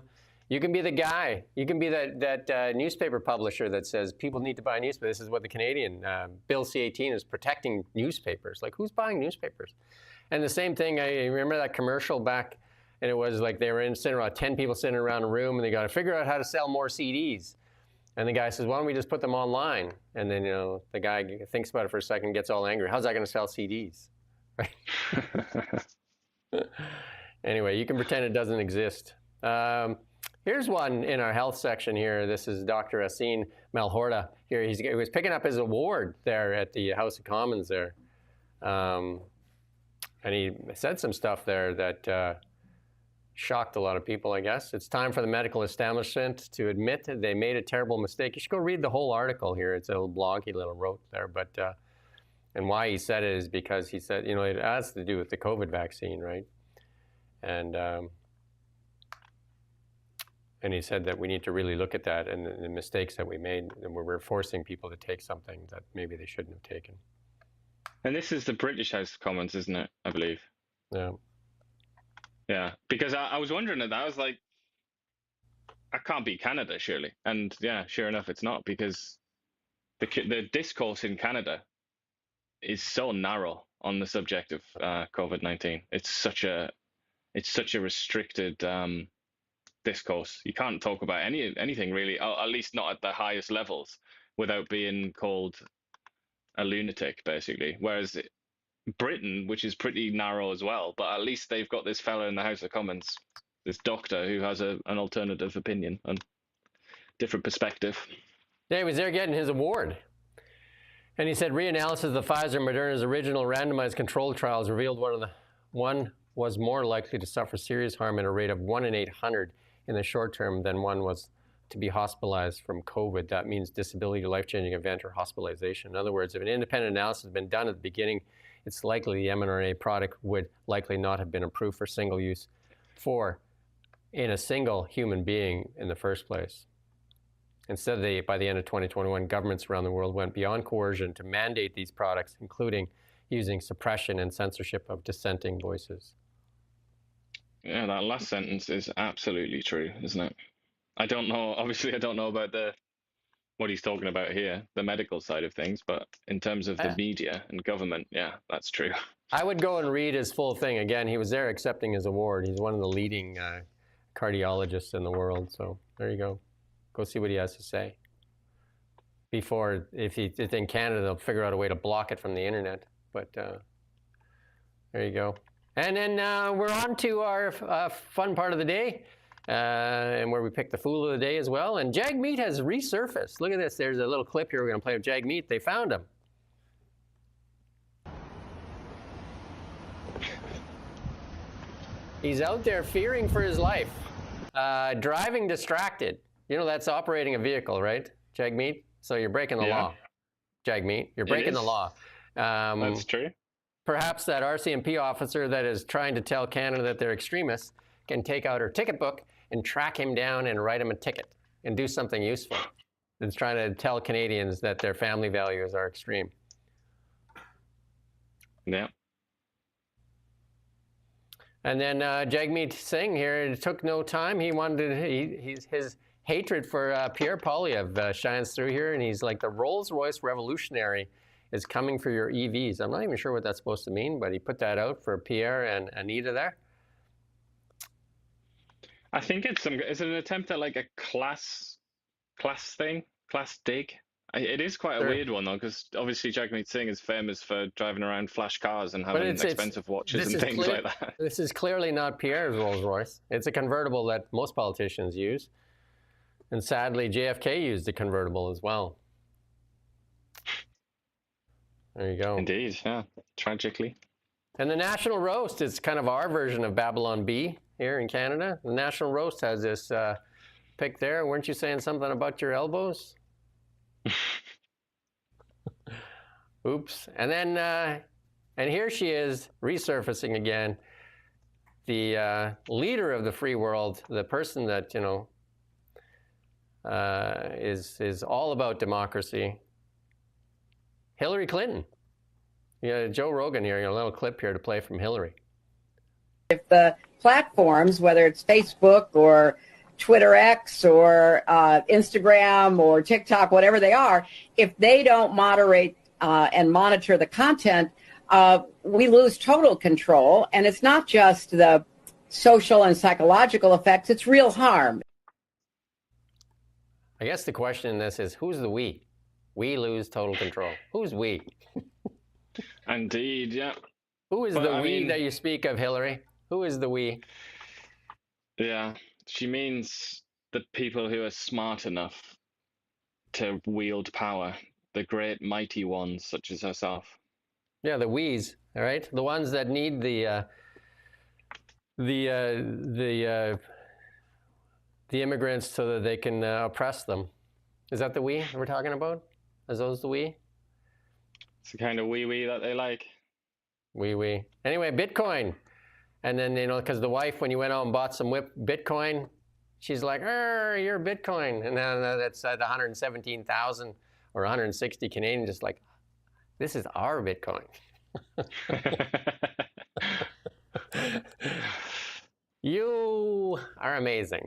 You can be the guy. You can be that newspaper publisher that says people need to buy newspapers. This is what the Canadian Bill C-18 is protecting newspapers. Like, who's buying newspapers? And the same thing, I remember that commercial back, and it was like they were sitting around 10 people sitting around a room, and they got to figure out how to sell more CDs. And the guy says, why don't we just put them online? And then, the guy thinks about it for a second, gets all angry. How's that going to sell CDs? Right? Anyway, you can pretend it doesn't exist. Here's one in our health section here. This is Dr. Asin Malhorda here. He was picking up his award there at the House of Commons there. And he said some stuff there that shocked a lot of people, I guess. It's time for the medical establishment to admit that they made a terrible mistake. You should go read the whole article here. It's a little blog he wrote there. But and why he said it is because he said, it has to do with the COVID vaccine, right? And he said that we need to really look at that and the mistakes that we made, and we're forcing people to take something that maybe they shouldn't have taken. And this is the British House of Commons, isn't it? I believe. Yeah. Yeah, because I was wondering that. I was like, that can't be Canada, surely. And yeah, sure enough, it's not, because the discourse in Canada is so narrow on the subject of COVID-19. It's such a restricted discourse. You can't talk about anything really, at least not at the highest levels, without being called a lunatic, basically. Whereas Britain, which is pretty narrow as well, but at least they've got this fella in the House of Commons, this doctor who has an alternative opinion and different perspective. Yeah, he was there getting his award. And he said reanalysis of the Pfizer and Moderna's original randomized controlled trials revealed one was more likely to suffer serious harm at a rate of 1 in 800 in the short term than one was to be hospitalized from COVID. That means disability, life-changing event, or hospitalization. In other words, if an independent analysis had been done at the beginning, it's likely the mRNA product would likely not have been approved for single use in a single human being in the first place. Instead, by the end of 2021, governments around the world went beyond coercion to mandate these products, including using suppression and censorship of dissenting voices. Yeah, that last sentence is absolutely true, isn't it? I don't know, obviously I don't know about what he's talking about here, the medical side of things, but in terms of the media and government, yeah, that's true. I would go and read his full thing. Again, he was there accepting his award. He's one of the leading cardiologists in the world, so there you go. Go see what he has to say. Before, if it's in Canada, they'll figure out a way to block it from the internet. But there you go. And then we're on to our fun part of the day. and where we pick the fool of the day as well. And Jagmeet has resurfaced. Look at this. There's a little clip here we're going to play of Jagmeet. They found him. He's out there fearing for his life, driving distracted. You know, that's operating a vehicle, right, Jagmeet? So you're breaking the law, Jagmeet. You're breaking the law. That's true. Perhaps that RCMP officer that is trying to tell Canada that they're extremists can take out her ticket book and track him down and write him a ticket and do something useful. It's trying to tell Canadians that their family values are extreme. Yeah. And then Jagmeet Singh here, it took no time. He wanted his hatred for Pierre Poilievre shines through here, and he's like, the Rolls-Royce revolutionary is coming for your EVs. I'm not even sure what that's supposed to mean, but he put that out for Pierre and Anita there. I think it's an attempt at like a class dig. It is quite a weird one though, because obviously Jagmeet Singh is famous for driving around flash cars and having expensive watches and things like that. This is clearly not Pierre's Rolls-Royce. It's a convertible that most politicians use. And sadly, JFK used a convertible as well. There you go. Indeed, yeah, tragically. And the National Roast is kind of our version of Babylon Bee here in Canada. The National Roast has this pic there. Weren't you saying something about your elbows? Oops. And then, and here she is resurfacing again. The leader of the free world, the person that, you know, is all about democracy. Hillary Clinton. Yeah, Joe Rogan here, a little clip here to play from Hillary. If the platforms, whether it's Facebook or Twitter X or Instagram or TikTok, whatever they are, if they don't moderate and monitor the content, we lose total control. And it's not just the social and psychological effects, it's real harm. I guess the question in this is, who's the we? We lose total control. Who's we? Indeed, yeah. Who is the we that you speak of, Hillary? Who is the we? Yeah, she means the people who are smart enough to wield power, the great mighty ones such as herself. Yeah, the we's, all right? The ones that need the immigrants so that they can oppress them. Is that the we we're talking about? Is those the we? It's the kind of wee that they like. Wee. Anyway, Bitcoin. And then, you know, because the wife, when you went out and bought some Bitcoin, she's like, you're Bitcoin. And then that's at 117,000 or 160 Canadian, just like, this is our Bitcoin. You are amazing.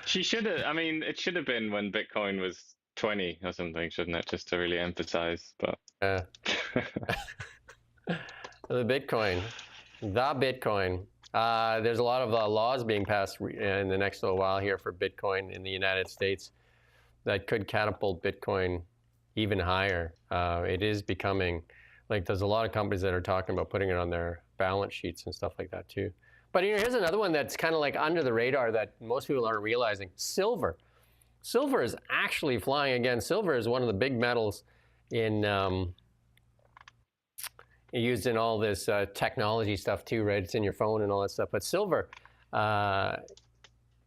She should have, I mean, it should have been when Bitcoin was 20 or something, shouldn't it? Just to really emphasize, but. The Bitcoin. There's a lot of laws being passed in the next little while here for Bitcoin in the United States that could catapult Bitcoin even higher. It is becoming, like, there's a lot of companies that are talking about putting it on their balance sheets and stuff like that too. But you know, here's another one that's kind of like under the radar that most people aren't realizing. Silver. Silver is actually flying again. Silver is one of the big metals in used in all this technology stuff too, right? It's in your phone and all that stuff. But silver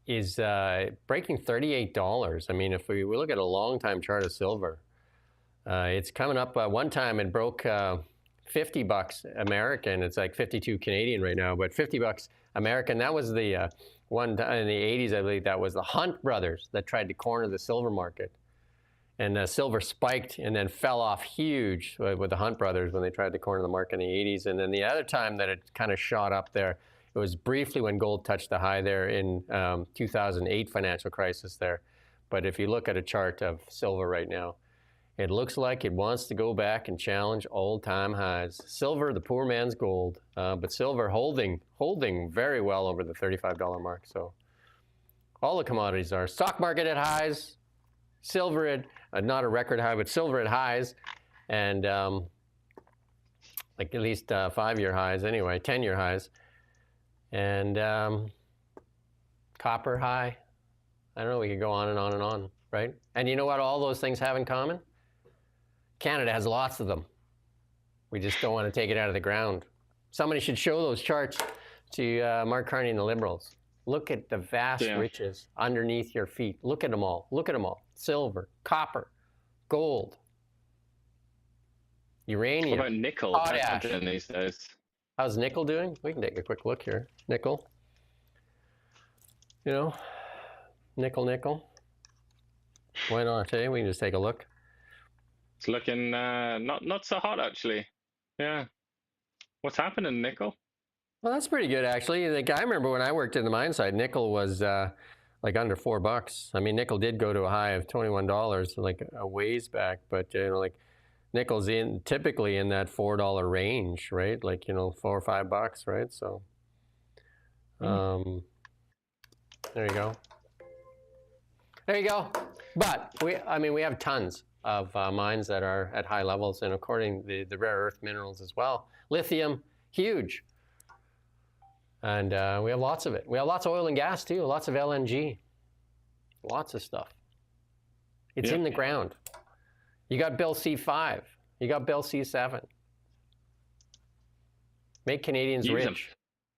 is breaking $38. I mean, if we look at a long-time chart of silver, it's coming up. One time it broke $50 American. It's like 52 Canadian right now, but $50 American. That was the one in the 80s, I believe. That was the Hunt brothers that tried to corner the silver market. And silver spiked and then fell off huge with the Hunt brothers when they tried to corner the market in the 80s. And then the other time that it kind of shot up there, it was briefly when gold touched the high there in 2008 financial crisis there. But if you look at a chart of silver right now, it looks like it wants to go back and challenge all-time highs. Silver, the poor man's gold, but silver holding very well over the $35 mark. So all the commodities are. Stock market at highs, silver at, not a record high, but silver at highs, and like at least 5-year highs anyway, 10-year highs. And copper high. I don't know, we could go on and on and on, right? And you know what all those things have in common? Canada has lots of them. We just don't want to take it out of the ground. Somebody should show those charts to Mark Carney and the Liberals. Look at the vast riches underneath your feet. Look at them all. Look at them all. Silver, copper, gold, uranium. What about nickel? Potash. These days. How's nickel doing? We can take a quick look here. Nickel. You know, nickel. Why not, eh? We can just take a look. It's looking not so hot, actually. Yeah. What's happening, nickel? Well, that's pretty good, actually. Like, I remember when I worked in the mine site, nickel was like under $4. I mean, nickel did go to a high of $21 like a ways back, but you know, like nickel's typically in that $4 range, right? Like, you know, $4 or $5, right? So, there you go. There you go. But we have tons of mines that are at high levels, and according to the rare earth minerals as well. Lithium, huge. And we have lots of it. We have lots of oil and gas too, lots of LNG, lots of stuff. It's in the ground. You got Bill C5, you got Bill C7. Make Canadians rich.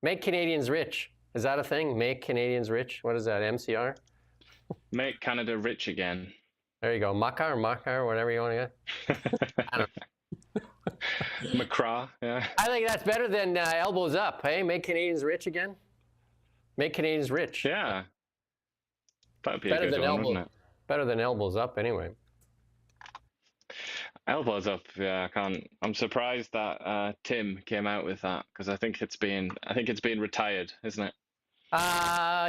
Make Canadians rich. Is that a thing? Make Canadians rich? What is that, MCR? Make Canada rich again. There you go, Mucka or whatever you want to get. I don't know. McCraw, yeah. I think that's better than elbows up, hey? Make Canadians rich again? Make Canadians rich. Yeah. That'd be better a good one, wouldn't it? Better than elbows up, anyway. Elbows up, yeah. I'm surprised that Tim came out with that, because I think it's being retired, isn't it?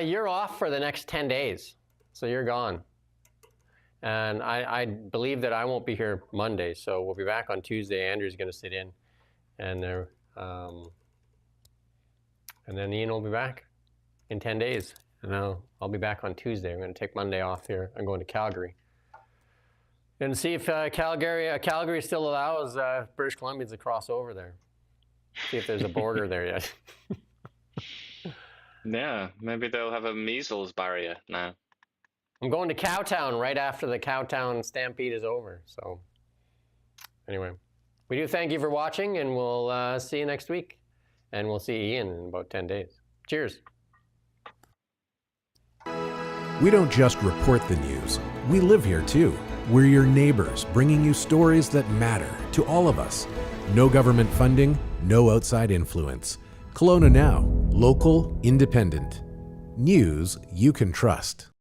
You're off for the next 10 days, so you're gone. And I believe that I won't be here Monday, so we'll be back on Tuesday. Andrew's going to sit in, and then Iain will be back in 10 days. And I'll be back on Tuesday. I'm going to take Monday off here. I'm going to Calgary. And see if Calgary still allows British Columbians to cross over there. See if there's a border there yet. Yeah, maybe they'll have a measles barrier now. I'm going to Cowtown right after the Cowtown Stampede is over. So anyway, we do thank you for watching, and we'll see you next week. And we'll see Iain in about 10 days. Cheers. We don't just report the news. We live here too. We're your neighbors, bringing you stories that matter to all of us. No government funding, no outside influence. Kelowna Now, local, independent. News you can trust.